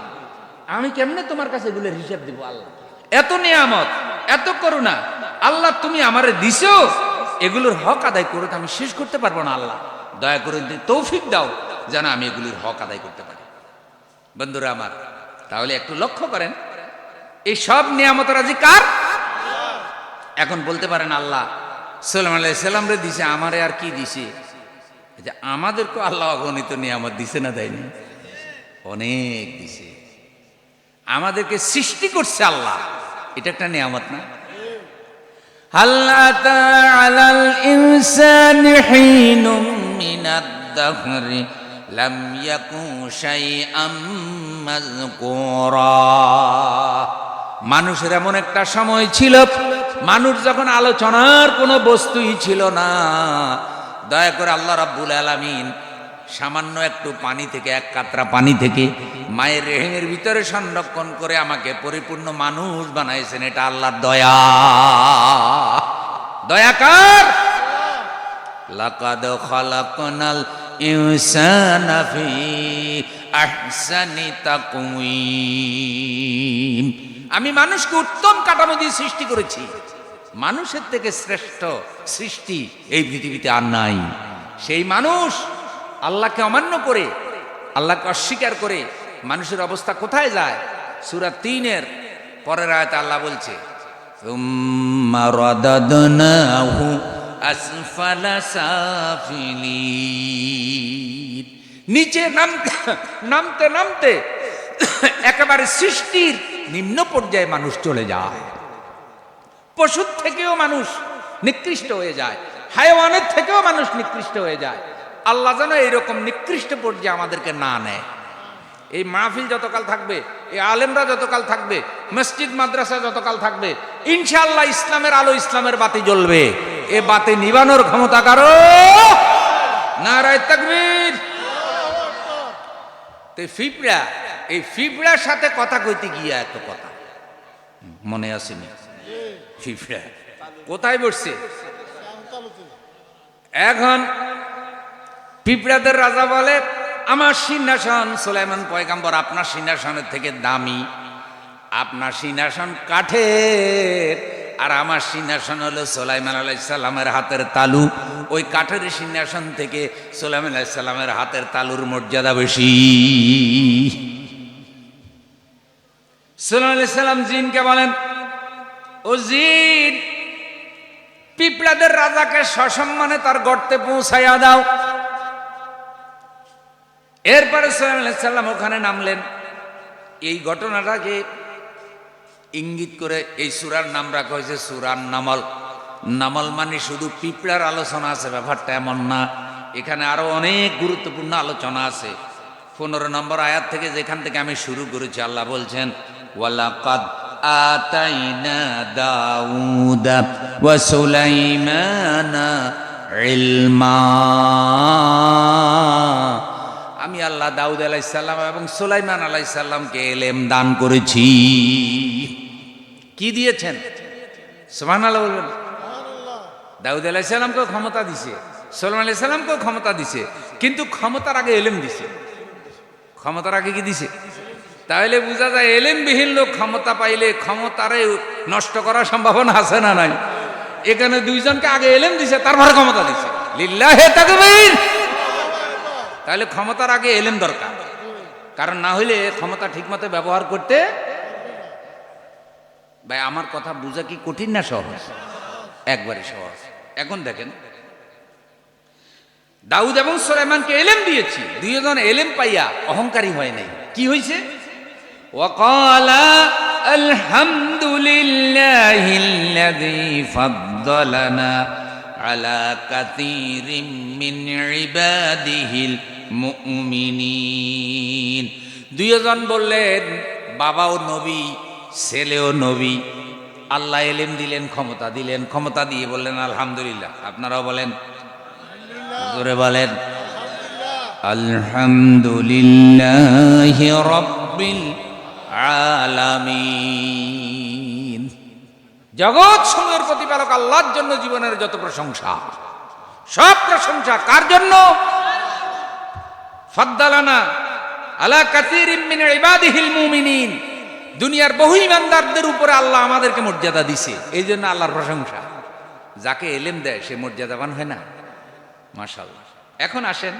আমি কেমনে তোমার কাছে এগুলোর হিসাব দিব? আল্লাহ এত নিয়ামত, এত করুণা, আল্লাহ তুমি আমারে দিছো, এগুলোর হক আদায় করে তো আমি শেষ করতে পারবো না। আল্লাহ দয়া করে তৌফিক দাও যেন আমি এগুলির হক আদায় করতে পারি। বন্ধুরা আমার, তাহলে একটু লক্ষ্য করেন এই সব নিয়ামত রাজি কার? এখন বলতে পারেন আল্লাহ সুলাইমান আলাইহিস সালাম রে দিছে, আমারে আর কি দিছে? যে আমাদেরকে আল্লাহ অগণিত নিয়ামত দিছে না, দেয়নি? অনেক দিছে। আমাদেরকে সৃষ্টি করছে আল্লাহ, এটা একটা নিয়ামত না? হাল আতা আলাল ইনসানি হিনুম মিনাদ দাহরি লাম ইয়াকুন শাইআম মাযকুরা। মানুষের এমন একটা সময় ছিল মানুষ যখন আলোচনার কোনো বস্তুই ছিল না, দয়া করে আল্লাহ রাব্বুল আলামিন সামান্য একটু পানি থেকে, এক কাতরা পানি থেকে মায়ের রেহেমের ভিতরে সংরক্ষণ করে আমাকে পরিপূর্ণ মানুষ বানাইছেন। এটা আল্লাহর দয়া। দয়াকার। লাকাদ খালাকনাল ইনসানা ফি আহসানি তাকওয়িম। আমি মানুষকে উত্তম কাঠামো দিয়ে সৃষ্টি করেছি। মানুষের থেকে শ্রেষ্ঠ সৃষ্টি এই পৃথিবীতে আর নাই। সেই মানুষ আল্লাহকে অমান্য করে, আল্লাহকে অস্বীকার করে মানুষের অবস্থা কোথায় যায়? সূরা ৩-এর পরের আয়াতে আল্লাহ বলছে, সুম্মা রাদাদনাহু আসফালা সাফিলিন। নিচে নামতে নামতে একেবারে সৃষ্টির নিম্ন পর্যায়ে মানুষ চলে যায়। পশুর থেকেও মানুষ নিকৃষ্ট হয়ে যায়, হায়াওয়ানের থেকেও মানুষ নিকৃষ্ট হয়ে যায়। আল্লাহ যেন এইরকম নিকৃষ্ট পর্যায়ে আমাদেরকে না নেয়। এই মাহফিল যতকাল থাকবে, এই আলেমরা যতকাল থাকবে, মসজিদ মাদ্রাসা যতকাল থাকবে, ইনশাআল্লাহ ইসলামের আলো, ইসলামের বাতি জ্বলবে। এ বাতি নিবানোর ক্ষমতা কারো। নারায়ে তাকবীর। তে ফিপড়া, এই ফিপড়ার সাথে কথা কইতে গিয়া এত কথা মনে আসেনি? ফিপড়া কোথায় বসছে এখন? পিঁপড়াদের রাজা বলে, আমার সিংহাসন সুলাইমান পয়গাম্বর আপনার সিংহাসনের থেকে দামি। আপনার সিংহাসন কাঠের, আর আমার সিংহাসন হলো সুলাইমান আলাইহিস সালামের হাতের তালু। ওই কাঠের সিংহাসন থেকে সুলাইমান আলাইহিস সালামের হাতের তালুর মর্যাদা বেশি। সুলাইমান আলাইহিস সালাম জিনকে বলেন, ও জিন, পিঁপড়াদের রাজাকে সসম্মানে তার গর্তে পৌঁছাইয়া দাও। এরপরে সুলাইমান আলাইহিস সালাম ওখানে নামলেন। এই ঘটনাটাকে ইঙ্গিত করে এই সূরার নাম রাখা হয়েছে সূরা নামল। নামল মানে শুধু পিঁপড়ার আলোচনা আছে ব্যাপারটা এমন না, এখানে আরো অনেক গুরুত্বপূর্ণ আলোচনা আছে। 15 নম্বর আয়াত থেকে যেখান থেকে আমি শুরু করেছি, আল্লাহ বলছেন, ওয়ালাকাদ আতাইনা দাউদা ওয়া সুলাইমানা ইলমা। আমি আল্লাহ দাউদ আলাইহিস সালাম এবং সুলাইমান আলাইহিস সালামকে ইলম দান করেছি। কি দিয়েছেন? সুবহানাল্লাহ বলবেন। দাউদ আলাইহিস সালামকে ক্ষমতা দিছে, সুলাইমান আলাইহিস সালামকেও ক্ষমতা দিছে, কিন্তু ক্ষমতার আগে ইলম দিছে। ক্ষমতার আগে কি দিছে? তাহলে বোঝা যায় ইলমবিহীন লোক ক্ষমতা পাইলে ক্ষমতারে নষ্ট করার সম্ভাবনা আছে না নাই? এখানে দুইজনকে আগে ইলম দিছে, তারপরে ক্ষমতা দিছে। লিল্লাহি তাকবীর। তাহলে ক্ষমতার আগে ইলম দরকার, কারণ না হইলে ক্ষমতা ঠিকমতো ব্যবহার করতে। ভাই আমার কথা বোঝা কি কঠিন না সহজ? একবারে সহজ। এখন দেখেন, দাউদ এবং সুলাইমানকে ইলম দিয়েছি, দুইজন ইলম পাইয়া অহংকারী হয় নাই। কি হয়েছে? ওয়াকালা আলহামদুলিল্লাহিল্লাযী ফাদ্দালানা আলা কাসীরিম মিন ইবাদিহিল মুমিনিন। দুইজন বললেন, বাবাও নবী, ছেলেও নবী, আল্লাহ ইলম দিলেন, ক্ষমতা দিলেন, ক্ষমতা দিয়ে বললেন আলহামদুলিল্লাহ। আপনারাও বলেন, জোরে বলেন, আলহামদুলিল্লাহি রাব্বিল আলামিন। জগৎ সমূহের প্রতিপালক আল্লাহর জন্য জীবনের যত প্রশংসা, সব প্রশংসা কার জন্য? ফাদ্দালানা আলা কাসীরিম মিন ইবাদিহিল মুমিনিন। দুনিয়ার বহু ইমানদারদের উপরে আল্লাহ আমাদেরকে মর্যাদা দিছে, এই জন্য আল্লাহর প্রশংসা। যাকে ইলম দেয় সে মর্যাদাবান হয় না? মাশাআল্লাহ। এখন আসেন,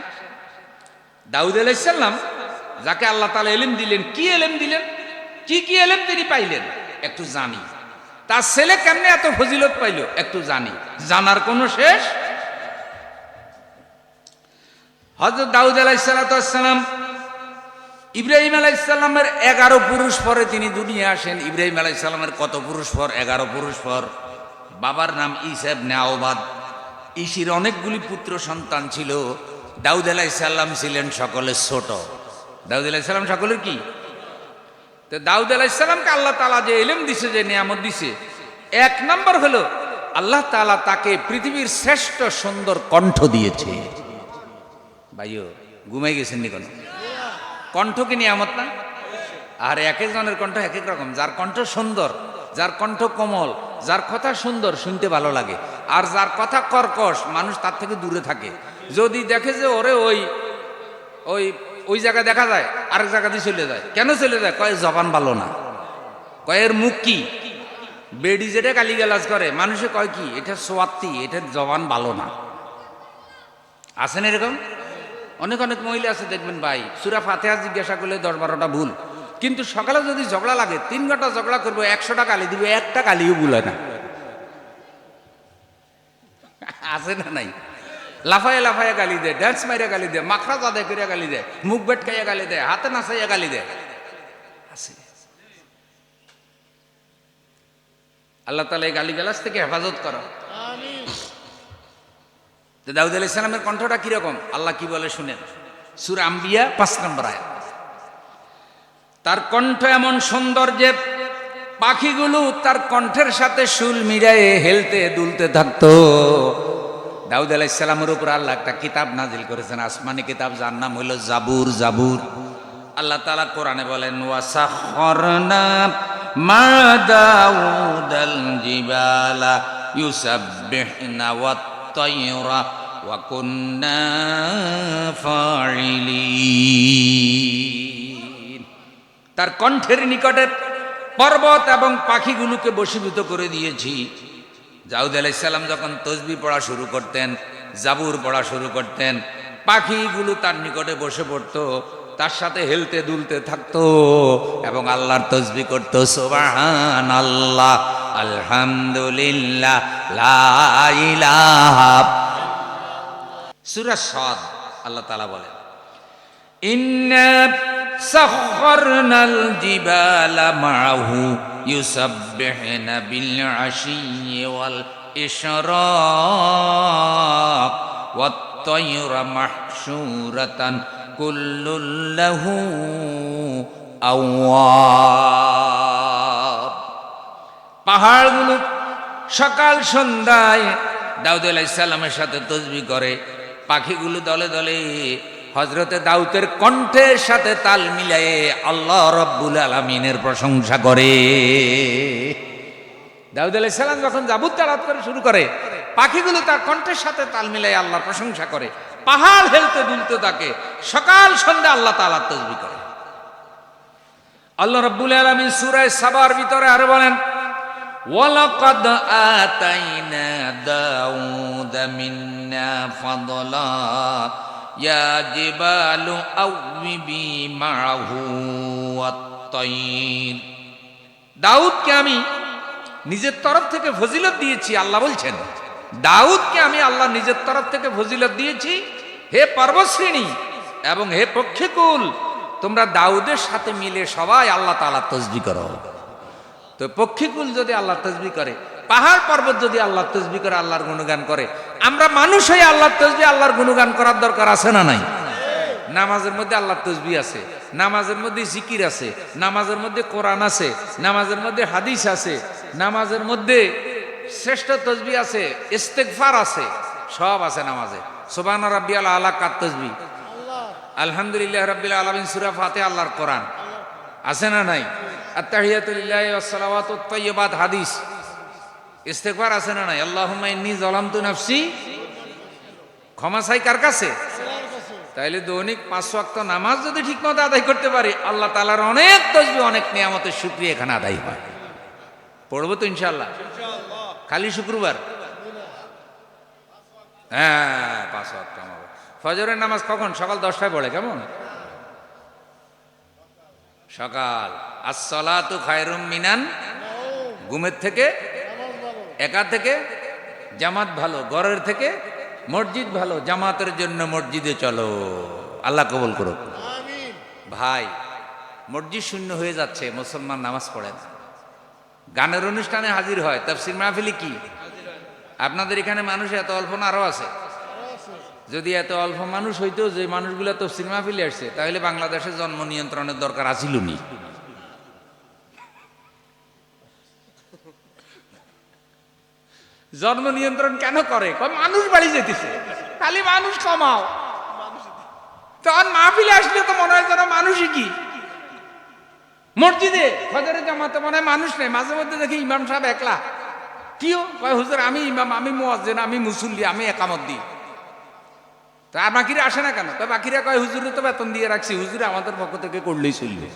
দাউদ আলাইহিস সালাম যাকে আল্লাহ তাআলা ইলম দিলেন, কি ইলম দিলেন, কি কি ইলম তিনি পাইলেন একটু জানি। তার ছেলে কেমনে এত ফজিলত পাইল একটু জানি, জানার কোনো শেষ। হযরত দাউদ আলাইহিস সালাম ইব্রাহিম আলাইহিস সালামের 11 পুরুষ পরে তিনি দুনিয়া আসেন। ইব্রাহিম আলাইহিস সালামের কত পুরুষ পর? 11 পুরুষ পর। বাবার নাম ঈসা ইবনে আওবাদ। ঈসির অনেকগুলি পুত্র সন্তান ছিল। দাউদ আলাইহিস সালাম ছিলেন সকলের ছোট। দাউদ আলাইহিস সালাম সকলের কি? তো দাউদ আলাইহিস সালামকে আল্লাহ তাআলা যে ইলম দিছে, যে নিয়ামত দিছে, এক নম্বর হলো আল্লাহ তাআলা তাকে পৃথিবীর শ্রেষ্ঠ সুন্দর কণ্ঠ দিয়েছে। ভাইও ঘুমাই গেছেন নি কোনো? কণ্ঠ কি নিয়ামত না? আর এক একজনের কণ্ঠ এক এক রকম। যার কণ্ঠ সুন্দর, যার কণ্ঠ কোমল, যার কথা সুন্দর, শুনতে ভালো লাগে, আর যার কথা কর্কশ, মানুষ তার থেকে দূরে থাকে। যদি দেখে যে ওরে ওই ওই ওই জায়গায় দেখা যায়, আরেক জায়গা দিয়ে চলে যায়। কেন চলে যায়? কয় জবান ভালো না, কয় এর মুখ কি, বেডি যেটা গালিগালাজ করে, মানুষে কয় কি এটা সোয়াত্তি, এটা জবান ভালো না। আছেন এরকম অনেক অনেক মহিলা আছে, দেখবেন ভাই সূরা ফাতিহা জিজ্ঞাসা করলে 10-12টা ভুল, কিন্তু সকালে যদি ঝগড়া লাগে 3 ঘন্টা ঝগড়া করবো, 100টা গালি দিবে, একটা গালিও ভুলে না। আছে না নাই? লাফাইয়া লাফাইয়া গালি দেয়, ড্যান্স মাইরা গালি দেয়, মাখরা আদায় করিয়া গালি দেয়, মুখ বেটকাইয়া গালি দেয়, হাতে নাচাইয়া গালি দেয়। আছে। আল্লাহ তাআলা এই গালিগালাজ থেকে হেফাজত করো। দাউদ আলাইহিস সালামের কণ্ঠটা কিরকম আল্লাহ কি বলে শুনেন, সূরা আম্বিয়া 5 নম্বর আয়াত। তার কণ্ঠ এমন সুন্দর যে পাখিগুলো তার কণ্ঠের সাথে সুর মিলায়ে হেলতে দুলতে থাকতো। দাউদ আলাইহিস সালামের উপর আল্লাহ একটা কিতাব নাজিল করেছেন, আসমানি কিতাব, যার নাম হলো জাবুর। জাবুর আল্লাহ তাআলা কোরআনে বলেন, ওয়াসাখরনা মা দাউদাল জিবালা ইউসাব্বিহনা ওয়াত-তায়রা ওয়া কুন্না ফাইলিন। তার কণ্ঠের নিকটে পর্বত এবং পাখিগুলোকে বশীভূত করে দিয়েছি। দাউদ আলাইহিস সালাম যখন তসবিহ পড়া শুরু করতেন, জাবুর পড়া শুরু করতেন, পাখিগুলো তার নিকটে বসে পড়তো, তার সাথে হেলতে দুলতে থাকতো এবং আল্লাহর তসবিহ করতো। সুবহানাল্লাহ, আলহামদুলিল্লাহ, লা ইলাহা। সূরা সাদ আল্লাহ তাআলা বলেন, ইন্না সাখখারনাল জিবালা মাআহু ইউসাব্বিহুনা বিল আশিয়্যি ওয়াল ইশরাক ওয়াত-তায়রা মাহশুরাতান কুল্লুল লাহু আওয়াব। পাহাড়গুলো সকাল সন্ধ্যায় দাউদ আলাইহিস সালামের সাথে তসবিহ করে, পাখিগুলো দলে দলে হযরতে দাউদের কণ্ঠের সাথে তাল মিলায়ে আল্লাহ রাব্বুল আলামিনের প্রশংসা করে। দাউদ আলাইহিস সালাম যখন জাবুর তেলাওয়াত করে শুরু করে, পাখিগুলো তার কণ্ঠের সাথে তাল মিলায়ে আল্লাহর প্রশংসা করে, পাহাড় হেলতে দুলতে থাকে, সকাল সন্ধ্যা আল্লাহ তাআলার তাসবিহ করে। আল্লাহ রাব্বুল আলামিন সূরা সাবার ভিতরে আরো বলেন, ওয়ালাকাদ আতাইনা দাউদা মিন্না ফাদলা ইয়া জিবালু আউবি মাআহু ওয়াত-তায়র। দাউদকে আমি নিজের তরফ থেকে ফজিলত দিয়েছি। আল্লাহ বলছেন, দাউদকে আমি আল্লাহ নিজের তরফ থেকে ফজিলত দিয়েছি। হে পর্বতশ্রেণী এবং হে পক্ষীকুল, তোমরা দাউদের সাথে মিলে সবাই আল্লাহ তাআলার তাসবিহ করো। তো পক্ষীকুল যদি আল্লাহর তাসবিহ করে, পাহাড় পর্বত যদি আল্লাহর তাসবিহ করে, আল্লাহর গুণগান করে, আমরা মানুষ হয়ে আল্লাহর তাসবিহ আল্লাহর গুণগান করার দরকার আছে না নাই? নামাজের মধ্যে আল্লাহর তাসবিহ আছে, নামাজের মধ্যে জিকির আছে, নামাজের মধ্যে কোরআন আছে, নামাজের মধ্যে হাদিস আছে, নামাজের মধ্যে শ্রেষ্ঠ তাসবিহ আছে, ইস্তেগফার আছে, সব আছে নামাজে। সুবহান রাব্বিয়াল আলা কাত তাসবিহ, আলহামদুলিল্লাহ রাব্বিল আলামিন, সূরা ফাতিহা আল্লাহর কোরআন আছে না নাই? আত-তাহিয়াতু লিল্লাহি ওয়াস সালাওয়াতুত তাইয়্যিবাত হাদিস, ইস্তেগফার আছে না নাই? আল্লাহুম্মা ইন্নী যালামতু নাফসি, ক্ষমা চাই কার কাছে? তাইলে দৈনিক 5 ওয়াক্ত নামাজ যদি ঠিকমতো আদায় করতে পারি, আল্লাহ তাআলার অনেক তাসবিহ, অনেক নিয়ামতের শুকরিয়া এখানে আদায় হয়। পড়বো তো ইনশাআল্লাহ, খালি শুক্রবার। হ্যাঁ, 5 ওয়াক্ত নামাজ। ফজরের নামাজ কখন? সকাল 10টায় পড়ে, কেমন? সকাল। আসসালাতু খায়রুম মিনান, ঘুমের থেকে, একা থেকে জামাত ভালো, ঘরের থেকে মসজিদ ভালো, জামাতের জন্য মসজিদে চলো। আল্লাহ কবুল করুক। ভাই, মসজিদ শূন্য হয়ে যাচ্ছে, মুসলমান নামাজ পড়ে না, গানের অনুষ্ঠানে হাজির হয়, তাফসীর মাহফিলে কি আপনাদের এখানে মানুষ এত অল্প না আরো আছে? যদি এত অল্প মানুষ হইতো যে মানুষগুলো তাফসীর মাহফিলে আসছে, তাহলে বাংলাদেশে জন্ম নিয়ন্ত্রণের দরকার আছিল নি? জন্ম নিয়ন্ত্রণ কেন করে? মানুষ বাড়ি যেতেছে, খালি মানুষ কমাও। তখন মাহফিলে আসলে তো মনে হয় যেন মানুষই কি। মসজিদে ফজরের জামাতে মনে হয় মানুষ নেই, মাঝে মধ্যে দেখি ইমাম সাহেব একলা। কিও কয় হুজুর আমি ইমাম, আমি মুয়াজ্জিন, আমি মুসল্লি, আমি একামত দিই। তা আর বাকিরা আসে না কেন? তো বাকিরা কয় হুজুরে তো বেতন দিয়ে রাখছি, হুজুরে আমাদের পক্ষ থেকে করলেই চলবে।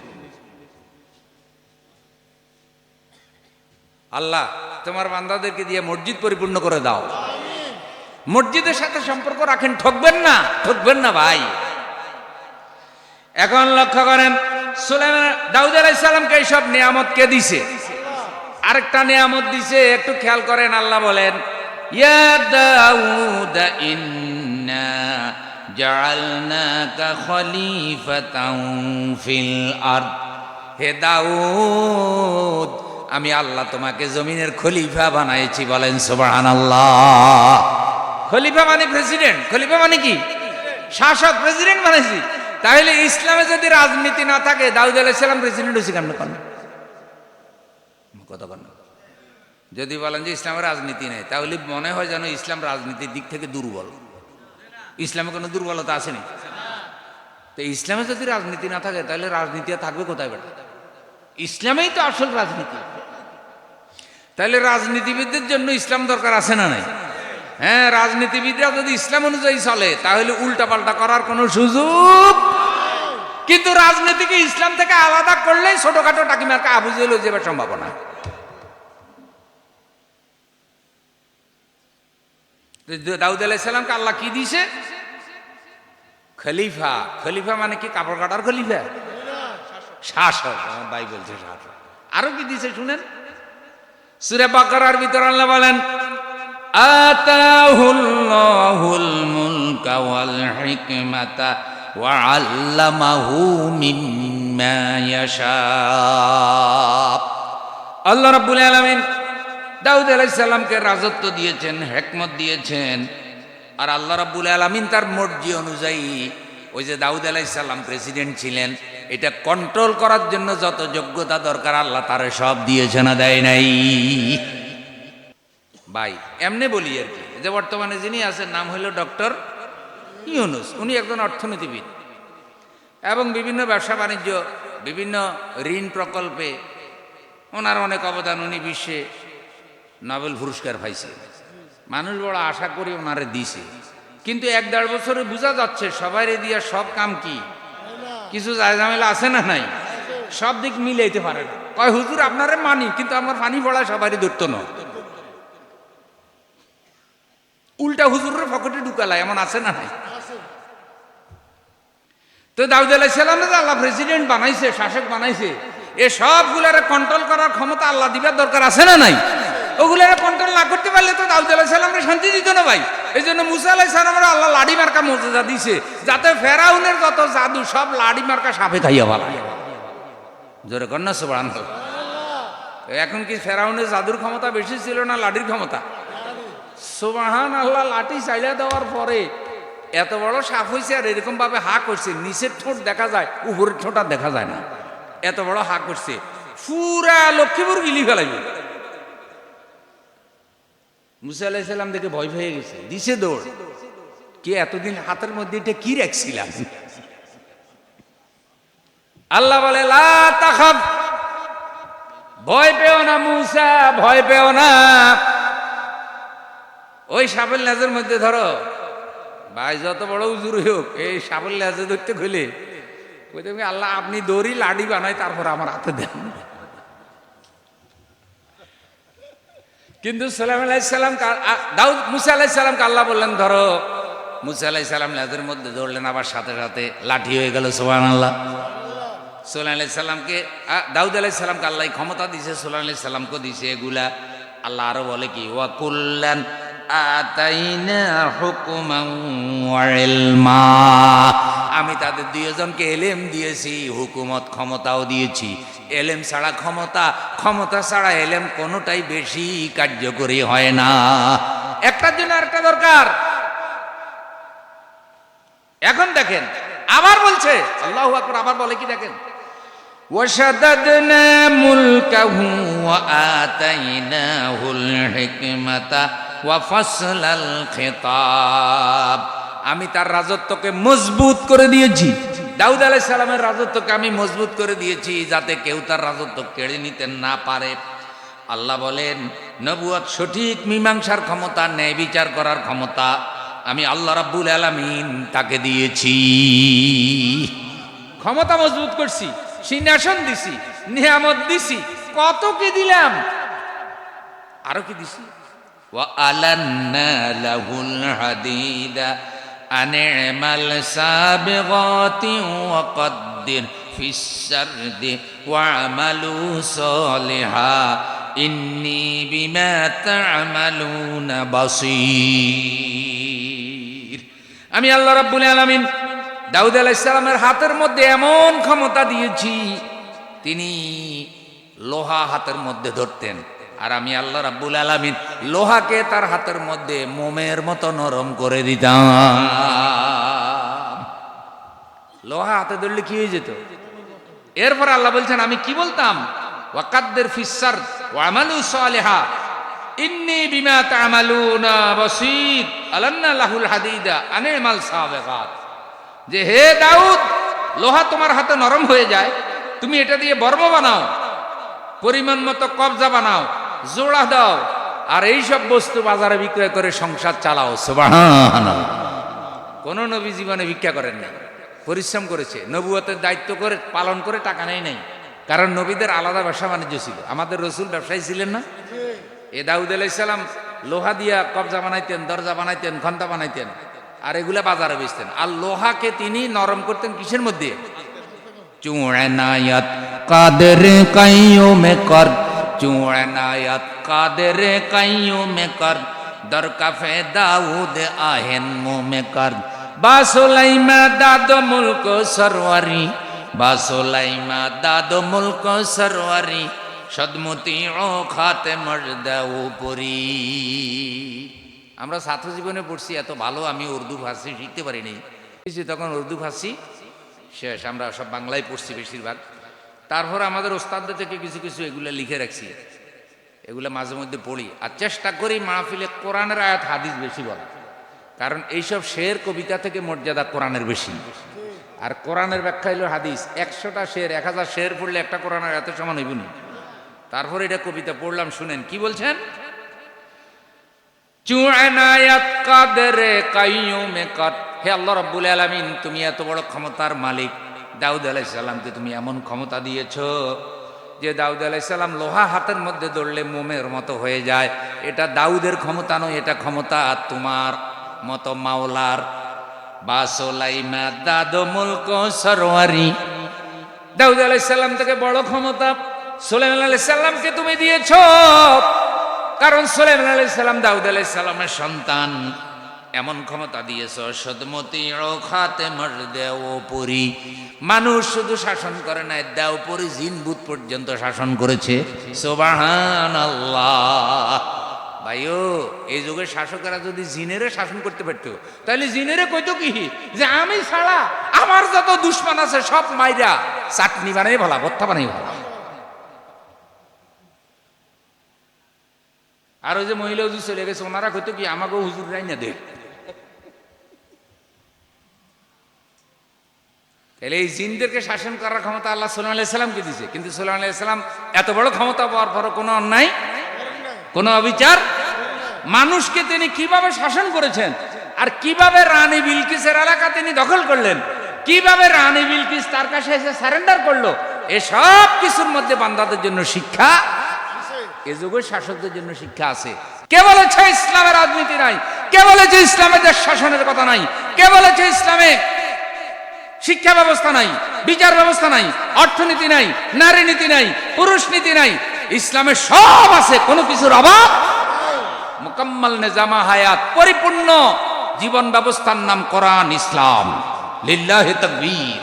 আল্লাহ তোমার বান্দাদেরকে দিয়ে মসজিদ পরিপূর্ণ করে দাও, মসজিদের সাথে সম্পর্ক রাখেন, ঠকবেন না, ঠকবেন না ভাই। এখন লক্ষ্য করেন সুলাইমান দাউদ আলাইহিস সালামকে এইসব নিয়ামত কে দিছে? আরেকটা নিয়ামত দিছে, একটু খেয়াল করেন। আল্লাহ বলেন ইয়া দাউদ ইন্না জাআলনাকা খলিফাতাও ফিল আরদ। হে দাউদ, আমি আল্লাহ তোমাকে জমিনের খলিফা বানাইছি। বলেন সুবহানাল্লাহ। খলিফা মানে প্রেসিডেন্ট, খলিফা মানে কি? শাসক, প্রেসিডেন্ট বানাইছি। তাহলে ইসলামে যদি রাজনীতি না থাকে, দাউদ আলাইহিস সালাম প্রেসিডেন্ট হয়েছে কেন? কথা বলেন। যদি বলেন যে ইসলামের রাজনীতি নেই, তাহলে মনে হয় যেন ইসলাম রাজনীতির দিক থেকে দুর্বল। ইসলামে কোনো দুর্বলতা আসেনি। তো ইসলামে যদি রাজনীতি না থাকে, তাহলে রাজনীতি থাকবে কোথায় বেটা? ইসলামেই তো আসল রাজনীতি। তাহলে রাজনীতিবিদদের জন্য ইসলাম দরকার আছে না নাই? হ্যাঁ, রাজনীতিবিদরা যদি ইসলাম অনুযায়ী চলে, তাহলে উল্টাপাল্টা করার কোনো সুযোগ। কিন্তু রাজনীতিকে ইসলাম থেকে আলাদা করলেই ছোটখাটো টাকিমার্কা আবু জেহেল হয়ে যাবার সম্ভাবনা। দাউদ আলাইহিস সালামকে আল্লাহ কি দিয়েছে? খলিফা। খলিফা মানে কি? কাপড় কাটার খলিফা? শাসক। আমার ভাই বলছে শাসক। আরো কি দিয়েছে শুনেন, সূরা বাকারার ভিতর আল্লাহ বলেন আতাহুল্লাহুল মুলকা ওয়াল হিকমাতা ওয়া আল্লামাহু মিম্মা ইয়াশা। আল্লাহ রাব্বুল আলামিন দাউদ আলাইহিস সালামকে রাজত্ব দিয়েছেন, হিকমত দিয়েছেন। আর আল্লাহ রাব্বুল আলামিন তার মর্জি অনুযায়ী, ওই যে দাউদ আলাইহিস সালাম প্রেসিডেন্ট ছিলেন, এটা কন্ট্রোল করার জন্য যত যোগ্যতা দরকার আল্লাহ তারে সব দিয়েছে, না দেয় নাই? ভাই এমনি বলি আর কি, যে বর্তমানে যিনি আছেন নাম হলো ডক্টর ইউনূস। উনি একজন অর্থনীতিবিদ এবং বিভিন্ন ব্যবসা বাণিজ্য, বিভিন্ন ঋণ প্রকল্পে ওনার অনেক অবদান। উনি বিশ্বে নোবেল পুরস্কার পাইছে। মানুষ বড় আশা করি ওনারে দিছে, কিন্তু 1-1.5 বছরে বোঝা যাচ্ছে সবাইরে দিয়া সব কাম কি কিছু ঝামেলা আছে না নাই, সব দিক মিলাইতে পারে না। কয় হুজুর আপনারে মানি, কিন্তু আমার পানি পড়ায় সবারই ধরতো না, উল্টা হুজুরের পকেটে ঢুকালায়, এমন আছে না নাই? তো দাউদ আলাইহিস সালামকে আল্লাহ প্রেসিডেন্ট বানাইছে, শাসক বানাইছে, এ সবগুলারে কন্ট্রোল করার ক্ষমতা আল্লাহ দিবার দরকার আছে না নাই? ওগুলারে কন্ট্রোল না করতে পারলে তো দাউদ আলাইহিস সালামকে শান্তি দিত না ভাই। এই জন্য মুসা আলাইহিস সালামের আল্লাহ লাড়ি মার্কা মর্যাদা দিছে, যাতে ফেরাউনের যত জাদু সব লাড়ি মার্কা সাপে খাইয়া ভালা। জোরে কন্যা সুবহানাল্লাহ। এখন কি ফেরাউনের জাদুর ক্ষমতা বেশি ছিল না লাঠির ক্ষমতা? সুবহানাল্লাহ। লাঠি চাইলা দেওয়ার পরে এত বড় সাপ হয়েছে, আর এরকম ভাবে হা করছে, নিচের ঠোঁট দেখা যায়, উপরের ঠোঁট আর দেখা যায় না, এত বড় হা করছে, পুরা লক্ষ্মীপুর গিলি ফেলাইবে। মুসা আলাইহিস সালাম দেখে ভয় পেয়ে গেছে, দিছে দৌড়। কি এতদিন হাতের মধ্যে এটা কি রাখছিলাম? আল্লাহ বলে লা তাখাফ, ভয় পেও না মুসা, ভয় পেও না। ওই সাপের লেজের মধ্যে ধরো। ভাই যত বড় উজুর হোক, এই সাপের লেজে ধরতে খুলে কইতে আল্লাহ আপনি দড়ি লাডি বানাই, তারপর আমার হাতে দেন। কিন্তু সুলাইমান আলাইহিস সালাম দাউদ মুসা আলাইহিস সালামকে আল্লাহ বললেন ধরো। মুসা আলাইহিস সালাম লেজের মধ্যে ধরলেন, আবার সাথে সাথে লাঠি হয়ে গেল। সুবহানাল্লাহ। সুলাইমান আলাইহিস সালামকে দাউদ আলাইহিস সালামকে আল্লাহ ক্ষমতা দিয়েছে, সুলাইমান আলাইহিস সালামকে দিয়েছে এগুলা। আল্লাহ আরো বলে কি ওয়া কুল্লান আতাইনা হুকমান ওয়া ইলমা, আমি তাদের দুইজনকে এলেম দিয়েছি, হুকুমত ক্ষমতাও দিয়েছি। এলেম ছাড়া ক্ষমতা, ক্ষমতা ছাড়া এলেম কোনোটাই বেশি কার্যকরী হয় না। একটার জন্য আরেকটা দরকার। এখন দেখেন আবার বলছে আল্লাহু আকবার, আবার বলে কি দেখেন ওয়াশাদাদনা মুলকাহু ওয়া আতাইনাহুল হিকমাতা ওয়া ফাসলাল খিতাব। আমি তার রাজত্বকে মজবুত করে দিয়েছি। দাউদ আলাইহিস সালামের রাজত্বকে আমি মজবুত করে দিয়েছি যাতে কেউ তার রাজত্ব কেড়ে নিতে না পারে। আল্লাহ বলেন নবুয়ত সঠিক মীমাংসার ক্ষমতা, ন্যায় বিচার করার ক্ষমতা আমি আল্লাহ রাব্বুল আলামিন তাকে দিয়েছি। ক্ষমতা মজবুত করছি, সিংহাসন দিছি, নিয়ামত দিছি, কত কি দিলাম, আরো কি দিছি। ওয়া আলান্না লাহুল হাদিদা আনি'মাল সাবিগাতি ওয়া কদ্দির ফিস সারদি ওয়া আমালু সালিহা ইন্নী বিমা তা'মালুনা বাসীর। আমি আল্লাহ রাব্বুল আলামিন দাউদ আলাইহিস সালামের হাতের মধ্যে এমন ক্ষমতা দিয়েছি, তিনি লোহা হাতের মধ্যে ধরতেন, আর আমি আল্লাহ রাব্বুল আলামিন লোহাকে তার হাতের মধ্যে মোমের মতো নরম করে দিতাম। লোহা হাতে ধরলে কি হয়ে যেত? এরপর আল্লাহ বলছেন আমি কি বলতাম, ওয়াকাদ্দির ফিস সারদ ওয়া আমালু সালিহা ইন্নী বিমা তা'মালুনা বাসীর আলান্না লাহুল হাদিদা আনি'মাল সাবিগাত। যে হে দাউদ, লোহা তোমার হাতে নরম হয়ে যায়, তুমি এটা দিয়ে বর্ম বানাও, পরিমাণ মতো কবজা বানাও, জোড়া দাও, আর এইসব বস্তু বাজারে বিক্রয় করে সংসার চালাও। সুবহানাল্লাহ। কোন নবী জীবনে ভিক্ষা করেন নাই, পরিশ্রম করেছে, নবুয়তের দায়িত্ব করে পালন করে টাকা নেই নাই, কারণ নবীদের আলাদা ব্যবসা বাণিজ্য ছিল। আমাদের রসুল ব্যবসায়ী ছিলেন না? এ দাউদ আলাইহিস সালাম লোহা দিয়া কবজা বানাইতেন, দরজা বানাইতেন, ঘন্টা বানাইতেন, আর এগুলা বাজারে বেচতেন। আর লোহাকে তিনি নরম করতেন কিসের মধ্যে? চুনায়াত কাদের কাইয়ুমে কর, চুনায়াত কাদের কাইয়ুমে কর, দরকাফে দাউদ আহেন মুমে কর, বাসুলাইমা দাদ মুলক সরওয়ারি, বাসুলাইমা দাদ মুলক সরওয়ারি, সদমতি ও খাতে মর্দাউ পুরি। আমরা ছাত্র জীবনে পড়ছি, এত ভালো আমি উর্দু ভাষী শিখতে পারিনি, তখন উর্দু ভাষী শেষ, আমরা সব বাংলায় পড়ছি বেশিরভাগ। তারপর আমাদের ওস্তাদদের থেকে কিছু কিছু এগুলো লিখে রাখছি, এগুলো মাঝে মধ্যে পড়ি, আর চেষ্টা করি মাহফিলে কোরআনের আয়াত হাদিস বেশি বলা, কারণ এইসব শের কবিতা থেকে মর্যাদা কোরআনের বেশি, আর কোরআনের ব্যাখ্যা হলো হাদিস। 100টা শের, 1000 শের পড়লে একটা কোরআনের আয়াতের সমান হইব না। তারপর এটা কবিতা পড়লাম, শুনেন কি বলছেন। চুনায়াত কাদরে কাইয়ুমে কর, হে আল্লাহ রাব্বুল আলামিন, তুমি এত বড় ক্ষমতার মালিক, দাউদ আলাইহিস সালামকে তুমি এমন ক্ষমতা দিয়েছো যে দাউদ আলাইহিস সালাম লোহা হাতের মধ্যে ধরলে মোমের মতো হয়ে যায়। এটা দাউদের ক্ষমতা নয়, এটা ক্ষমতা তোমার মতো মাওলার। বাসুলাইমা দাদ মুলক সরওয়ারি, দাউদ আলাইহিস সালাম থেকে বড় ক্ষমতা সুলাইমান আলাইহিস সালামকে তুমি দিয়েছো, কারণ সুলাইমান আলাইহিস সালাম দাউদ আলাইহিস সালামের সন্তান। এমন ক্ষমতা দিয়েছ, সদমতি ও খাতেমর দেওপরি, মানুষ শুধু শাসন করে নাই, দেওপরি জিন ভূত পর্যন্ত শাসন করেছে। সুবহানাল্লাহ। ভাইও, এই যুগের শাসকেরা যদি জিনেরে শাসন করতে পারতো, তাহলে জিনেরে কইতো কি যে আমি ছাড়া আমার যত দুশ্মন আছে সব মাইরা চাটনি বানাই ভালা, ভর্তা বানাই ভালা। আর ওই যে মহিলা হুজুর চলে গেছে, ওনারা কইতো কি আমাকেও হুজুর রাই না দে। তাহলে এই জিনদেরকে শাসন করার ক্ষমতা আল্লাহ সুলাইমান আলাইহিস সালামকে দিয়েছে, কিন্তু সুলাইমান আলাইহিস সালাম এত বড় ক্ষমতা পাওয়ার পরও কোনো অন্যায়, কোনো অবিচার, মানুষকে তিনি কিভাবে শাসন করেছেন, আর কিভাবে রানী বিলকিসের এলাকা তিনি দখল করলেন, কিভাবে রানী বিলকিস তার কাছে এসে সারেন্ডার করলো, এসব কিছুর মধ্যে বান্দাদের জন্য শিক্ষা, এ যুগের শাসকদের জন্য শিক্ষা আছে। কে বলেছে ইসলামের রাজনীতি নাই? কে বলেছে ইসলামের দেশ শাসনের কথা নাই? কে বলেছে ইসলামে শিক্ষা ব্যবস্থা নাই, বিচার ব্যবস্থা নাই, অর্থনীতি নাই, নারী নীতি নাই, পুরুষ নীতি নাই? ইসলামে সব আছে, কোনো কিছুর অভাব। মুকাম্মাল নিজামা হায়াত, পরিপূর্ণ জীবন ব্যবস্থার নাম কোরআন, ইসলাম। লিল্লাহি তাকবীর।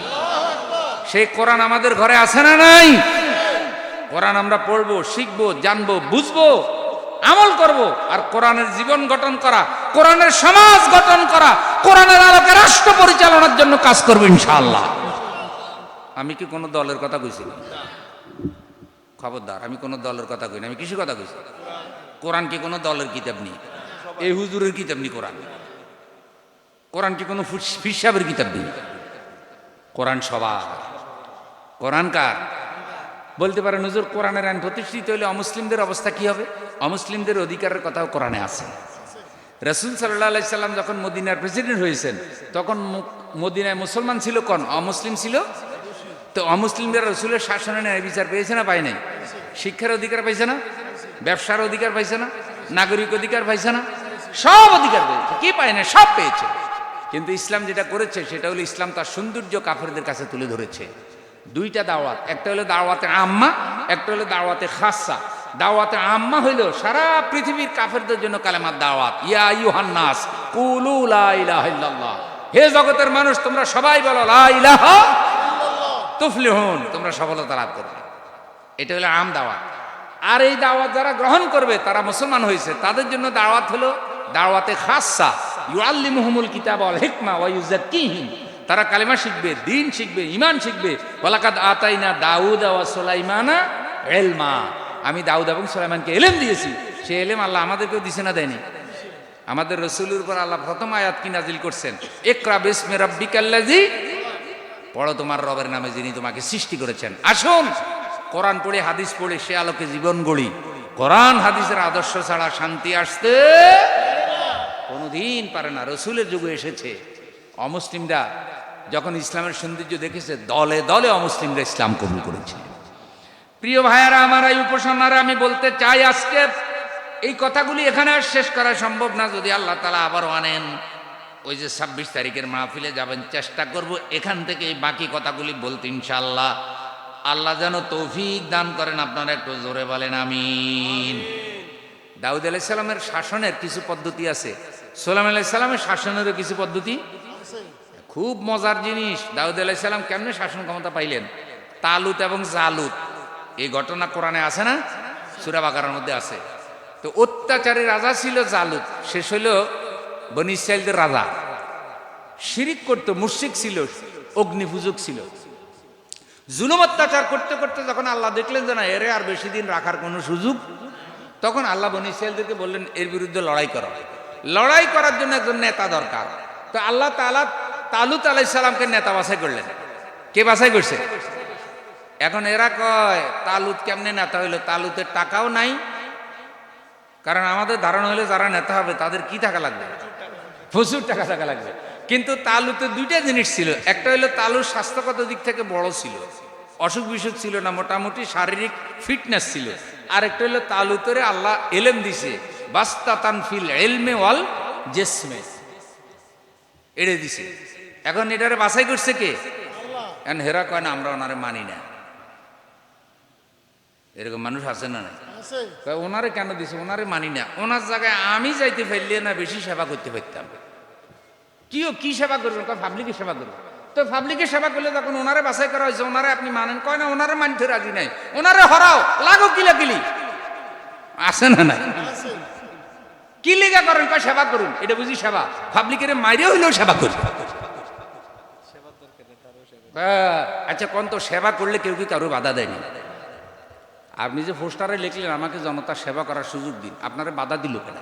সেই কোরআন আমাদের ঘরে আছে না নাই? কোরআন আমরা পড়বো, শিখবো, জানবো, বুঝবো, আমল করব, আর কোরআনের জীবন গঠন করা, কোরআনের সমাজ গঠন করা, কোরআনের আলোকে রাষ্ট্র পরিচালনার জন্য কাজ করবো ইনশাআল্লাহ। আমি কি কোনো দলের কথা কইছি? খবরদার, আমি কোনো দলের কথা কই না। আমি কিসের কথা কইছি? কোরআন কি কোনো দলের কিতাব নেই? এই হুজুরের কিতাব নি কোরআন। কোরআন কি কোনো ফিসাবের কিতাব নেই? কোরআন সবার। কোরআন কার? বলতে পারেন হুজুর কোরআনের আইন প্রতিষ্ঠিত হলে অমুসলিমদের অবস্থা কি হবে? অমুসলিমদের অধিকারের কথাও কোরআনে আছে। রাসূল সাল্লাল্লাহু আলাইহি সাল্লাম যখন মদিনার প্রেসিডেন্ট হয়েছেন তখন মদিনায় মুসলমান ছিল কোন? অমুসলিম ছিল। তো অমুসলিমদের রাসূলের শাসনে ন্যায় বিচার পেয়েছে না পায় নাই? শিক্ষার অধিকার পাইছে না? ব্যবসার অধিকার পাইছে না? নাগরিক অধিকার পাইছে না? সব অধিকার পেয়েছে। কি পায় না? সব পেয়েছে। কিন্তু ইসলাম যেটা করেছে সেটা হলো ইসলাম তার সৌন্দর্য কাফেরদের কাছে তুলে ধরেছে। দুইটা দাওয়াত, একটা হলো দাওয়াতে আম্মা, একটা হলো দাওয়াতে খাসা। দাওয়াতে আম্মা হইলো সারা পৃথিবীর কাফেরদের জন্য কালেমার দাওয়াত, ইয়া আইয়ুহান নাস কুলু লা ইলাহা ইল্লাল্লাহ, হে জগতের মানুষ তোমরা সবাই বলো লা ইলাহা তুফলিহুন, তোমরা সফলতা লাভ করবে। এটা হলো আম দাওয়াত। আর এই দাওয়াত যারা গ্রহণ করবে তারা মুসলমান হয়েছে, তাদের জন্য দাওয়াত হলো দাওয়াতে খাসা, ইউআল্লিমুহুমুল কিতাব ওয়াল হিকমা ওয়া ইউযাক্কিহিম, তারা কালেমা শিখবে, দ্বীন শিখবে, ঈমান শিখবে। ওয়ালাকাদ আতাইনা দাউদ ওয়া সুলাইমানা ইলমা, আমি দাউদ এবং সুলাইমানকে ইলম দিয়েছি। সেই ইলম আল্লাহ আমাদেরকেও দিছে না দেয়নি? আমাদের রাসূলের উপর আল্লাহ প্রথম আয়াত কি নাজিল করছেন? ইকরা বিসমি রাব্বিকাল্লাযী, পড়ো তোমার রবের নামে যিনি তোমাকে সৃষ্টি করেছেন। আসুন কোরআন পড়ে হাদিস পড়ে সে আলোকে জীবন গড়ি। কোরআন হাদিসের আদর্শ ছাড়া শান্তি আসতে কোনোদিন পারে না। রাসূলের যুগে এসেছে, অমুসলিমরা যখন ইসলামের সৌন্দর্য দেখেছে দলে দলে অমুসলিমরা ইসলাম কবুল করেছে। প্রিয় ভাইয়ারা আমার, এই উপাসনারা আমি বলতে চাই, আজকে এই কথাগুলি এখানে আর শেষ করা সম্ভব না। যদি আল্লাহ তাআলা আবারও আনেন, ওই যে 26 তারিখের মাহফিলে যাবেন, চেষ্টা করব এখান থেকে এই বাকি কথাগুলি বলতে ইনশাআল্লাহ। আল্লাহ যেন তৌফিক দান করেন। আপনারা একটু জোরে বলেন আমিন। দাউদ আলাইহিস সালামের শাসনের কিছু পদ্ধতি আছে, সুলাইমান আলাইহিস সালামের শাসনেরও কিছু পদ্ধতি। খুব মজার জিনিস, দাউদ আলাইহিস সালাম কেমনে শাসন ক্ষমতা পাইলেন? তালুত এবং জালুত, এই ঘটনা কোরআনে আছে না? সূরা বাকারার মধ্যে আছে। তো অত্যাচারী রাজা ছিল জালুত, শেষ হইল বনি ইসরাইলদের রাজা। শিরিক করতো, মুশরিক ছিল, অগ্নি পূজক ছিল। জুলুম অত্যাচার করতে করতে যখন আল্লাহ দেখলেন যে না এরে আর বেশি দিন রাখার কোনো সুযোগ, তখন আল্লাহ বনি ইসরাইলদেরকে বললেন এর বিরুদ্ধে লড়াই করো। লড়াই করার জন্য একজন নেতা দরকার। তো আল্লাহ তাআলা তালুত আলাইহিস সালামকে নেতা বাছাই করলেন। কে বাছাই করছে? এখন এরা কয় তালুত কেমনে নেতা হইলো? তালুতের টাকাও নাই। কারণ আমাদের ধারণা হলে যারা নেতা হবে তাদের কি টাকা লাগবে? প্রচুর টাকা থাকা লাগবে। কিন্তু তালুতের দুইটা জিনিস ছিল। একটা হলো তালুর স্বাস্থ্যগত দিক থেকে বড় ছিল, অসুখ বিসুখ ছিল না, মোটামুটি শারীরিক ফিটনেস ছিল। আর একটা হলো তালুতের আল্লাহ এলেম দিছে, বাস্তাতান ফিল ইলমি ওয়াল জিসমে, এড়ে দিছে। এখন এটারে বাছাই করছে কে? এখন হেরা কয় না আমরা ওনারে মানি না। এরকম মানুষ আছে না? নাই? ওনারে কেন দিছে? ওনারে মানি না। ওনার জায়গায় আমি যাইতে পারলে না বেশি সেবা করতে পারতাম। কি সেবা করবেন? পাবলিকের সেবা করবেন। তো পাবলিকের সেবা করলে যখন ওনারে বাছাই করা হয়েছে, ওনারে আপনি মানেন? কয় না ওনারে মানতে রাজি নাই। ওনারে হরাও, লাগো কিলাকিলি, আছে না? নাই? কি লেগা করেন? কয় সেবা করুন। এটা বুঝি সেবা? পাবলিকের মাইরে হইলেও সেবা করুন। আচ্ছা কোন তো সেবা করলে কেউ কি কারো বাধা দেয়নি? আপনি যে পোস্টারে লিখলেন আমাকে জনতার সেবা করার সুযোগ দিন, আপনারা বাধা দিল কেন?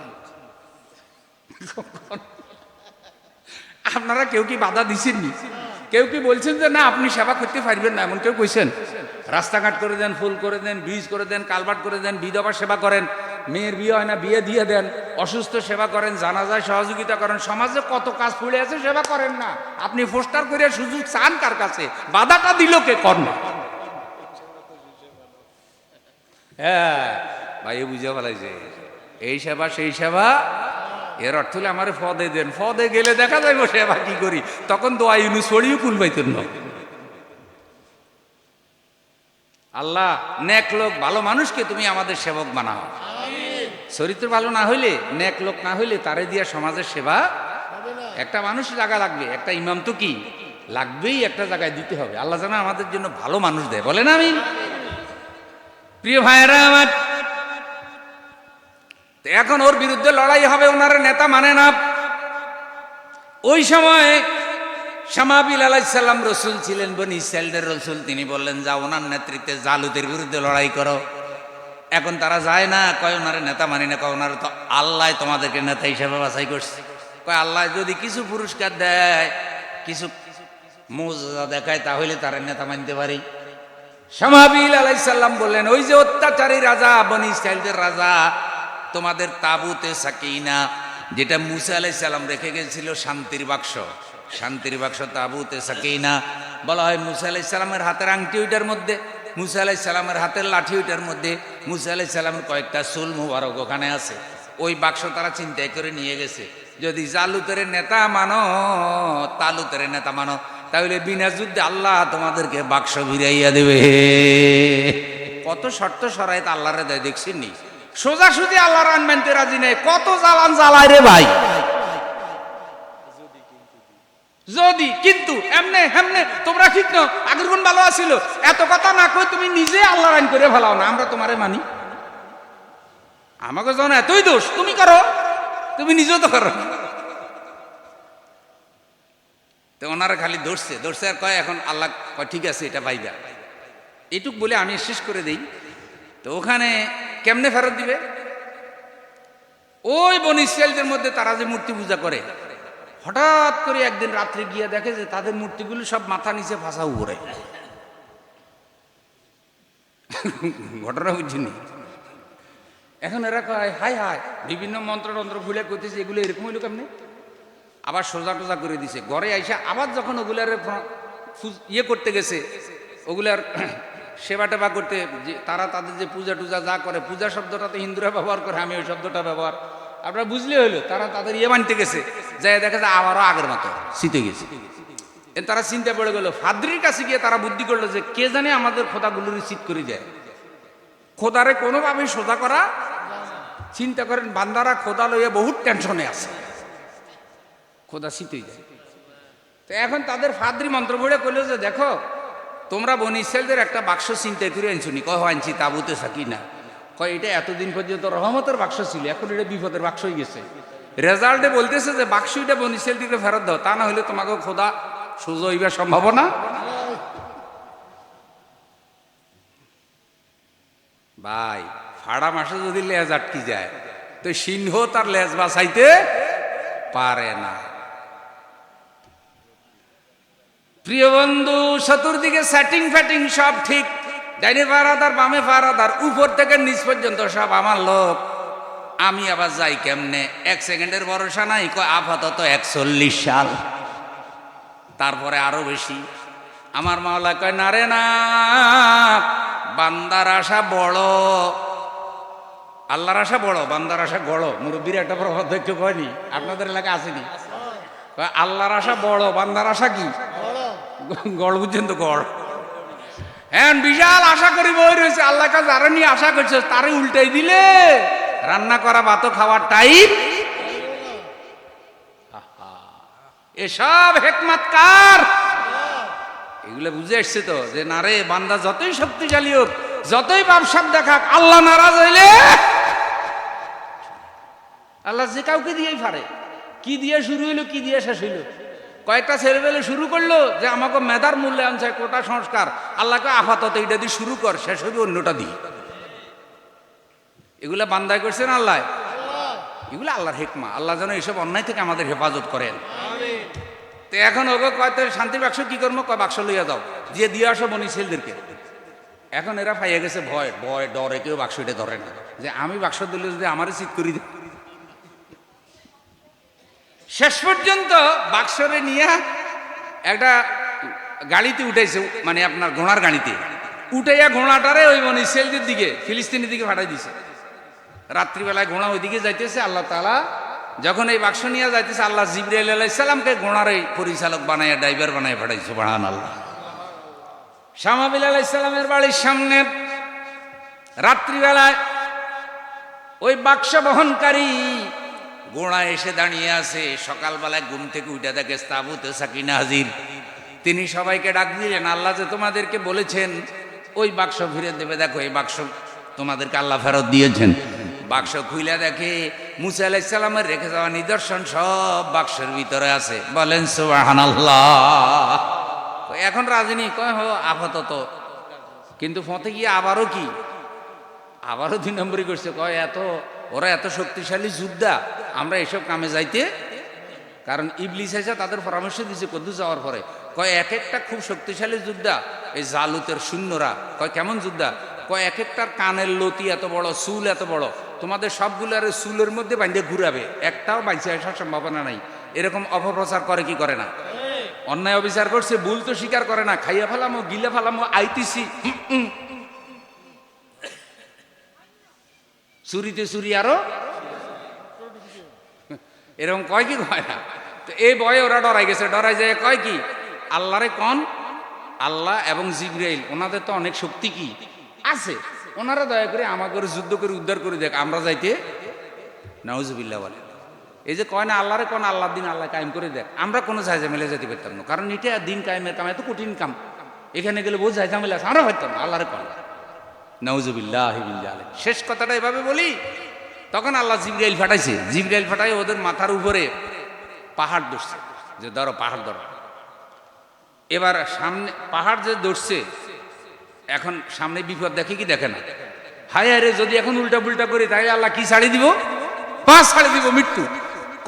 আপনারা কেউ কি বাধা দিছেননি? কেউ কি বলছেন যে না আপনি সেবা করতে পারবেন না? এমন কেউ কইছেন? রাস্তাঘাট করে দেন, ফুল করে দেন, ব্রিজ করে দেন, কালভার্ট করে দেন, বিধবা সেবা করেন, মেয়ের বিয়ে হয় না বিয়ে দিয়ে দেন, অসুস্থ সেবা করেন, জানাজায় সহযোগিতা করেন, সমাজে কত কাজ পড়ে আছে সেবা করেন না। আপনি পোস্টার করে সুযোগ চান কার কাছে? বাধাটা দিল কে? কর্ম। হ্যাঁ ভাই বুঝে ফেলাইছে, এই সেবা সেই সেবা। এর অর্থ হলে আমার ফদে দেন, ফদে গেলে দেখা যাইব সেবা কি করি। তখন দোয়া ইউনুস পড়িও কুল পাইতেন না। আল্লাহ নেক লোক ভালো মানুষকে তুমি আমাদের সেবক বানাও। চরিত্র ভালো না হইলে, নেক লোক না হইলে তারে দিয়া সমাজের সেবা একটা মানুষ জায়গা লাগবে, একটা ইমাম তো কি লাগবেই, একটা জায়গায় দিতে হবে। আল্লাহ যেন আমাদের জন্য ভালো মানুষ দেয়, বলেন আমিন। প্রিয় ভাইয়েরা আমার, এখন ওর বিরুদ্ধে লড়াই হবে, ওনার নেতা মানে না। ওই সময় শামাবিল আলাইহিস সালাম রসুল ছিলেন, বনি ইসরাইলের রসুল। তিনি বললেন যাও ওনার নেতৃত্বে জালুতের বিরুদ্ধে লড়াই করো। এখন তারা যায় না, কয় ওনারে নেতা মানি না, কয় ওনারে তো আল্লাহ তোমাদেরকে নেতা হিসাবে বাছাই করছে। কয় আল্লাহ যদি কিছু পুরস্কার দেয়, কিছু মৌজুদা দেখায়, তাহলে তারা নেতা মানতে পারি। শামাবিল আলাইহিস সালাম বললেন, ওই যে অত্যাচারী রাজা, বনি ইসরাইলদের রাজা, তোমাদের তাবুতে সাকিনা, যেটা মুসা আলাইহিস সালাম রেখে গেছিল, শান্তির বাক্স, শান্তির বাক্স তাবুতে সাকিনা বলা হয়। মুসা আলাইহিস সালামের হাতের আংটি ওইটার মধ্যে, মুসা আলাইহিস সালামের হাতের লাঠি ওইটার মধ্যে, মুসা আলাইহিস সালামের কয়েকটা চুল মুবারক ওখানে আছে। ওই বাক্স তারা চিন্তাই করে নিয়ে গেছে। যদি জালুতের নেতা মানো, তালুতের নেতা মানো, তাহলে বিনা যুদ্ধে আল্লাহ তোমাদেরকে বাক্স ভিড়াইয়া দেবে। কত শর্ত সরাইতে আল্লাহরে দেয় দেখছেন নি? সোজাসুজি আল্লাহর আইন মানতে রাজি নেই, কত জ্বালান জ্বালায় রে ভাই। যদি কিন্তু এমনে হেমনে তোমরা ঠিক না, আগের গুণ ভালো আছিল, এত কথা না কই তুমি নিজে আল্লাহর আইন করে ফেলাও না, আমরা তোমারে মানি। আমাকে যখন এতই দোষ, তুমি করো, তুমি নিজেও তো করো। তো ওনারা খালি ধরছে আর কয় এখন আল্লাহ কয় ঠিক আছে এটা পাইবা। এইটুক বলে আমি শেষ করে দিই। তো ওখানে কেমনে ফেরত দিবে? ওই বনি ইসরাইলদের মধ্যে তারা যে মূর্তি পূজা করে, হঠাৎ করে একদিন রাত্রে গিয়ে দেখে যে তাদের মূর্তিগুলো সব মাথা নিচে ফাঁসা উপরে। ঘটনা বুঝিনি। এখন এরা কয় হাই হাই, বিভিন্ন মন্ত্র ভুলে করতেছে, এগুলো এরকম হইল কেমনে? আবার সোজা টোজা করে দিছে। ঘরে আইসা আবার যখন ওগুলার ইয়ে করতে গেছে, ওগুলার সেবা টেবা করতে, যে তারা তাদের যে পূজা টুজা যা করে, পূজা শব্দটা তো হিন্দুরা ব্যবহার করে, আমি ওই শব্দটা ব্যবহার, আপনারা বুঝলে হইলো। তারা তাদের ইয়ে মানতে গেছে, যাই দেখা যায় আবারও আগের মতো শীতে গেছে। তারা চিন্তা পড়ে গেল, ফাদ্রির কাছে গিয়ে তারা বুদ্ধি করলো যে কে জানে আমাদের খোদাগুলোর শীত করে যায়, খোদারে কোনোভাবেই সোজা করা। চিন্তা করেন, বান্দারা খোদা লইয়া বহুত টেনশনে আছে, খোদা শীতই যায়। তো এখন তাদের ফাদ্রি মন্ত্র পড়ে করলো যে দেখো তোমরা বনি ইসরাইলদের একটা বাক্স চিন্তা করে আনছুনি। কয় আনছি তাবুতে সাকিনা। কয় এটা এতদিন পর্যন্ত রহমতের বাক্স ছিল, এখন এটা বিপদের বাক্স হয়ে গেছে। রেজাল্টে বলতেছে যে বাক্স এটা বনি ইসরাইলকে ফেরত দাও, তা না হলে তোমাকে খোদা সোজা হইবার সম্ভাবনা। ভাই ফাড়া মাসে যদি লেজ আটকি যায়, তো সিংহ তার লেজ বাঁচাইতে পারে না। প্রিয় বন্ধু, চতুর্দিকে সেটিং ফ্যাটিং সব ঠিক, ডাইনে পাহারাদার, বামে পাহারাদার, উপর থেকে নিচ পর্যন্ত সব আমার লোক। আমি আবার যাই কেমনে? 1 সেকেন্ডের ভরসা নাই। কয় আপাতত 41 সাল, তারপরে আরো বেশি। আমার মাওলা কয় না রে না, বান্দার আশা বড়, আল্লাহর আশা বড়, বান্দার আশা গড়। মুরব্বীর একটা প্রভাব দেখতে কয়নি? আপনাদের এলাকা আসেনি? আল্লাহর আশা বড়, বান্দার আশা কি গড়, বুঝছেন তো? গড়। হ্যাঁ, বিশাল আশা করি বই রয়েছে, আল্লাহ কাছে যারা নিয়ে আশা করছে তারে উল্টাই দিলে রান্না করা ভাতও খাওয়ার টাইম। এসব হেকমত কার? এগুলো বুঝে আসছে তো যে না রে, বান্দা যতই শক্তিশালী হোক, যতই ব্যবসাপ দেখাক, আল্লাহ নারাজ হইলে আল্লাহ যে কাউকে দিয়েই পারে। কি দিয়ে শুরু হইলো, কি দিয়ে শেষ হইলো? কয়েকটা ছেলেবেলে শুরু করলো যে আমাকে মেধার মূল্যায়ন চাই, কোটা সংস্কার। আল্লাহকে আপাতত এইটা দিয়ে শুরু কর, শেষ হইবে অন্যটা দিয়ে। এগুলা বান্দায় করছেন আল্লাহ, এগুলো আল্লাহর হিকমা। আল্লাহ যেন এইসব অন্যায় থেকে আমাদের হেফাজত করেন। তো এখন ওকে কয় শান্তির বাক্স কি করবো? কয় বাক্স লইয়া যাও, দিয়ে আসো বনি ইসরাইলদেরকে। এখন এরা পাইয়া গেছে ভয়, ডরে, কেউ বাক্স এটা ধরে না, যে আমি বাক্স দিলে যদি আমারই চিৎ করি। শেষ পর্যন্ত বাক্সরে নিয়ে একটা গাড়িতে উঠাইছে, মানে আপনার ঘোড়ার গাড়িতে উঠাইয়া ঘোড়াটারে ওই বনি ইসরাইলদের দিকে, ফিলিস্তিনের দিকে পাঠাই দিছে। রাত্রিবেলায় ঘোড়া ওইদিকে যাইতেছে। আল্লাহ তাআলা যখন এই বাক্স নিয়ে যাইতেছে, আল্লাহ জিবরাইল আলাইহিস সালামকে ঘোড়ার এই পরিচালক বানাইয়া, ড্রাইভার বানাইয়া পাঠাইছে। সুবহানাল্লাহ। শামাবিল আলাইহিস সালামের বাড়ির সামনে রাত্রিবেলায় ওই বাক্স বহনকারী ঘোড়া এসে দাঁড়িয়ে আছে। সকালবেলায় ঘুম থেকে উঠে দেখে তাবুতে সাকিনা হাজির। তিনি সবাইকে ডাক দিলেন, আল্লাহ যে তোমাদেরকে বলেছেন ওই বাক্স ফিরে দেবে, দেখো এই বাক্স তোমাদেরকে আল্লাহ ফেরত দিয়েছেন। বাক্স খুইলা দেখে মুসা আলাইহিস সালামের রেখে যাওয়া নিদর্শন সব বাক্সের ভিতরে আছে। বলেন সুবহানাল্লাহ। এখন রাজনী কয় হো আপাতত, কিন্তু ফতে গিয়ে আবারও কি আবারও 2 নম্বরই করছে, কয় ওরা এত শক্তিশালী যোদ্ধা, আমরা এসব কামে যাইতে, কারণ ইবলিস এসে তাদের পরামর্শ দিয়েছে কদ্দুস যাওয়ার পরে, কয় এক একটা খুব শক্তিশালী যোদ্ধা এই জালুতের সৈন্যরা, কয় কেমন যোদ্ধা, কয় এক একটার কানের লতি এত বড়, চুল এত বড়, তোমাদের সবগুলোর চুলের মধ্যে বাঁধে ঘুরাবে, একটাও বাইচে আসার সম্ভাবনা নাই। এরকম অপপ্রচার করে কি করে না? অন্যায় অবিচার করছে, ভুল তো স্বীকার করে না, খাইয়া ফেলামো, গিলে ফেলামো, আইতিছি, চুরিতে চুরি আরো এরকম কয় কি কয় না? তো এই ভয়ে ওরা ডরাই গেছে, ডরাই যায় কয় কি, আল্লাহরে কন, আল্লাহ এবং জিবরাইল ওনাদের তো অনেক শক্তি কি আছে, ওনারা দয়া করে আমাকে যুদ্ধ করে উদ্ধার করে দেখ, আমরা যাইতে। নাউজুবিল্লাহ বলে। এই যে কয় না আল্লাহরে কন, আল্লাহর দিন আল্লাহ কায়েম করে দেখ, আমরা কোনো ঝামেলা যেতে পারতাম না, কারণ এটা দিন কায়েমের কাম, এত কঠিন কাম, এখানে গেলে বহু ঝামেলা আছে, আমরা পারতাম না, আল্লাহরে কন। নাউজুবিল্লাহ। শেষ কথাটা এভাবে বলি, তখন আল্লাহ জিবরাইল ফাটাইছে, জিবরাইল ফাটাই ওদের মাথার উপরে পাহাড় ধরছে, যে ধরো পাহাড় ধরো। এবার সামনে পাহাড় যে ধরছে, এখন সামনে বিপদ দেখে কি দেখে না? হায় হায় রে, যদি এখন উল্টা পুল্টা করি তাই আল্লাহ কি ছাড়ি দিব? পাঁচ ছাড়ি দিব, মৃত্যু।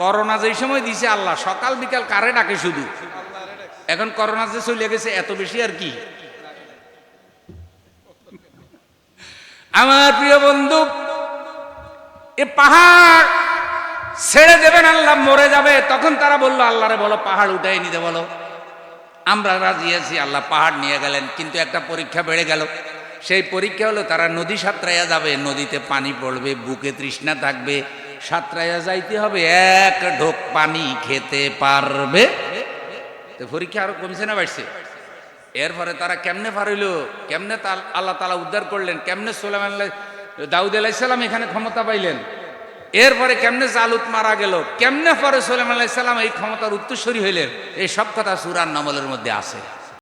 করোনা যেই সময় দিছে আল্লাহ সকাল বিকাল কারে ডাকে শুধু, এখন করোনা যে চলে গেছে এত বেশি আর কি। আমার প্রিয় বন্ধু, এ পাহাড় ছেড়ে দেবেন, আল্লাহ মরে যাবে, তখন তারা বললো আল্লাহরে বলো পাহাড় উঠাই নিতে বলো, আমরা রাজি আছি। আল্লাহ পাহাড় নিয়ে গেলেন, কিন্তু একটা পরীক্ষা বেড়ে গেল। সেই পরীক্ষা হলো তারা নদী সাঁতরাইয়া যাবে, নদীতে পানি পড়বে, বুকে তৃষ্ণা থাকবে, সাঁতরাইয়া যাইতে হবে, এক ঢোক পানি খেতে পারবে। তো পরীক্ষা আরো কমছে না বাড়ছে? এরপরে তারা কেমনে পার হইল, কেমনে আল্লাহ তাআলা উদ্ধার করলেন, কেমনে দাউদ আলাইহিস সালাম এখানে ক্ষমতা পাইলেন, এরপরে কেমনে জালুত মারা গেল, কেমনে পরে সুলাইমান আলাইহিস সালাম এই ক্ষমতার উত্তরসূরি হইলেন, এই সব কথা সূরা নামলের মধ্যে আছে।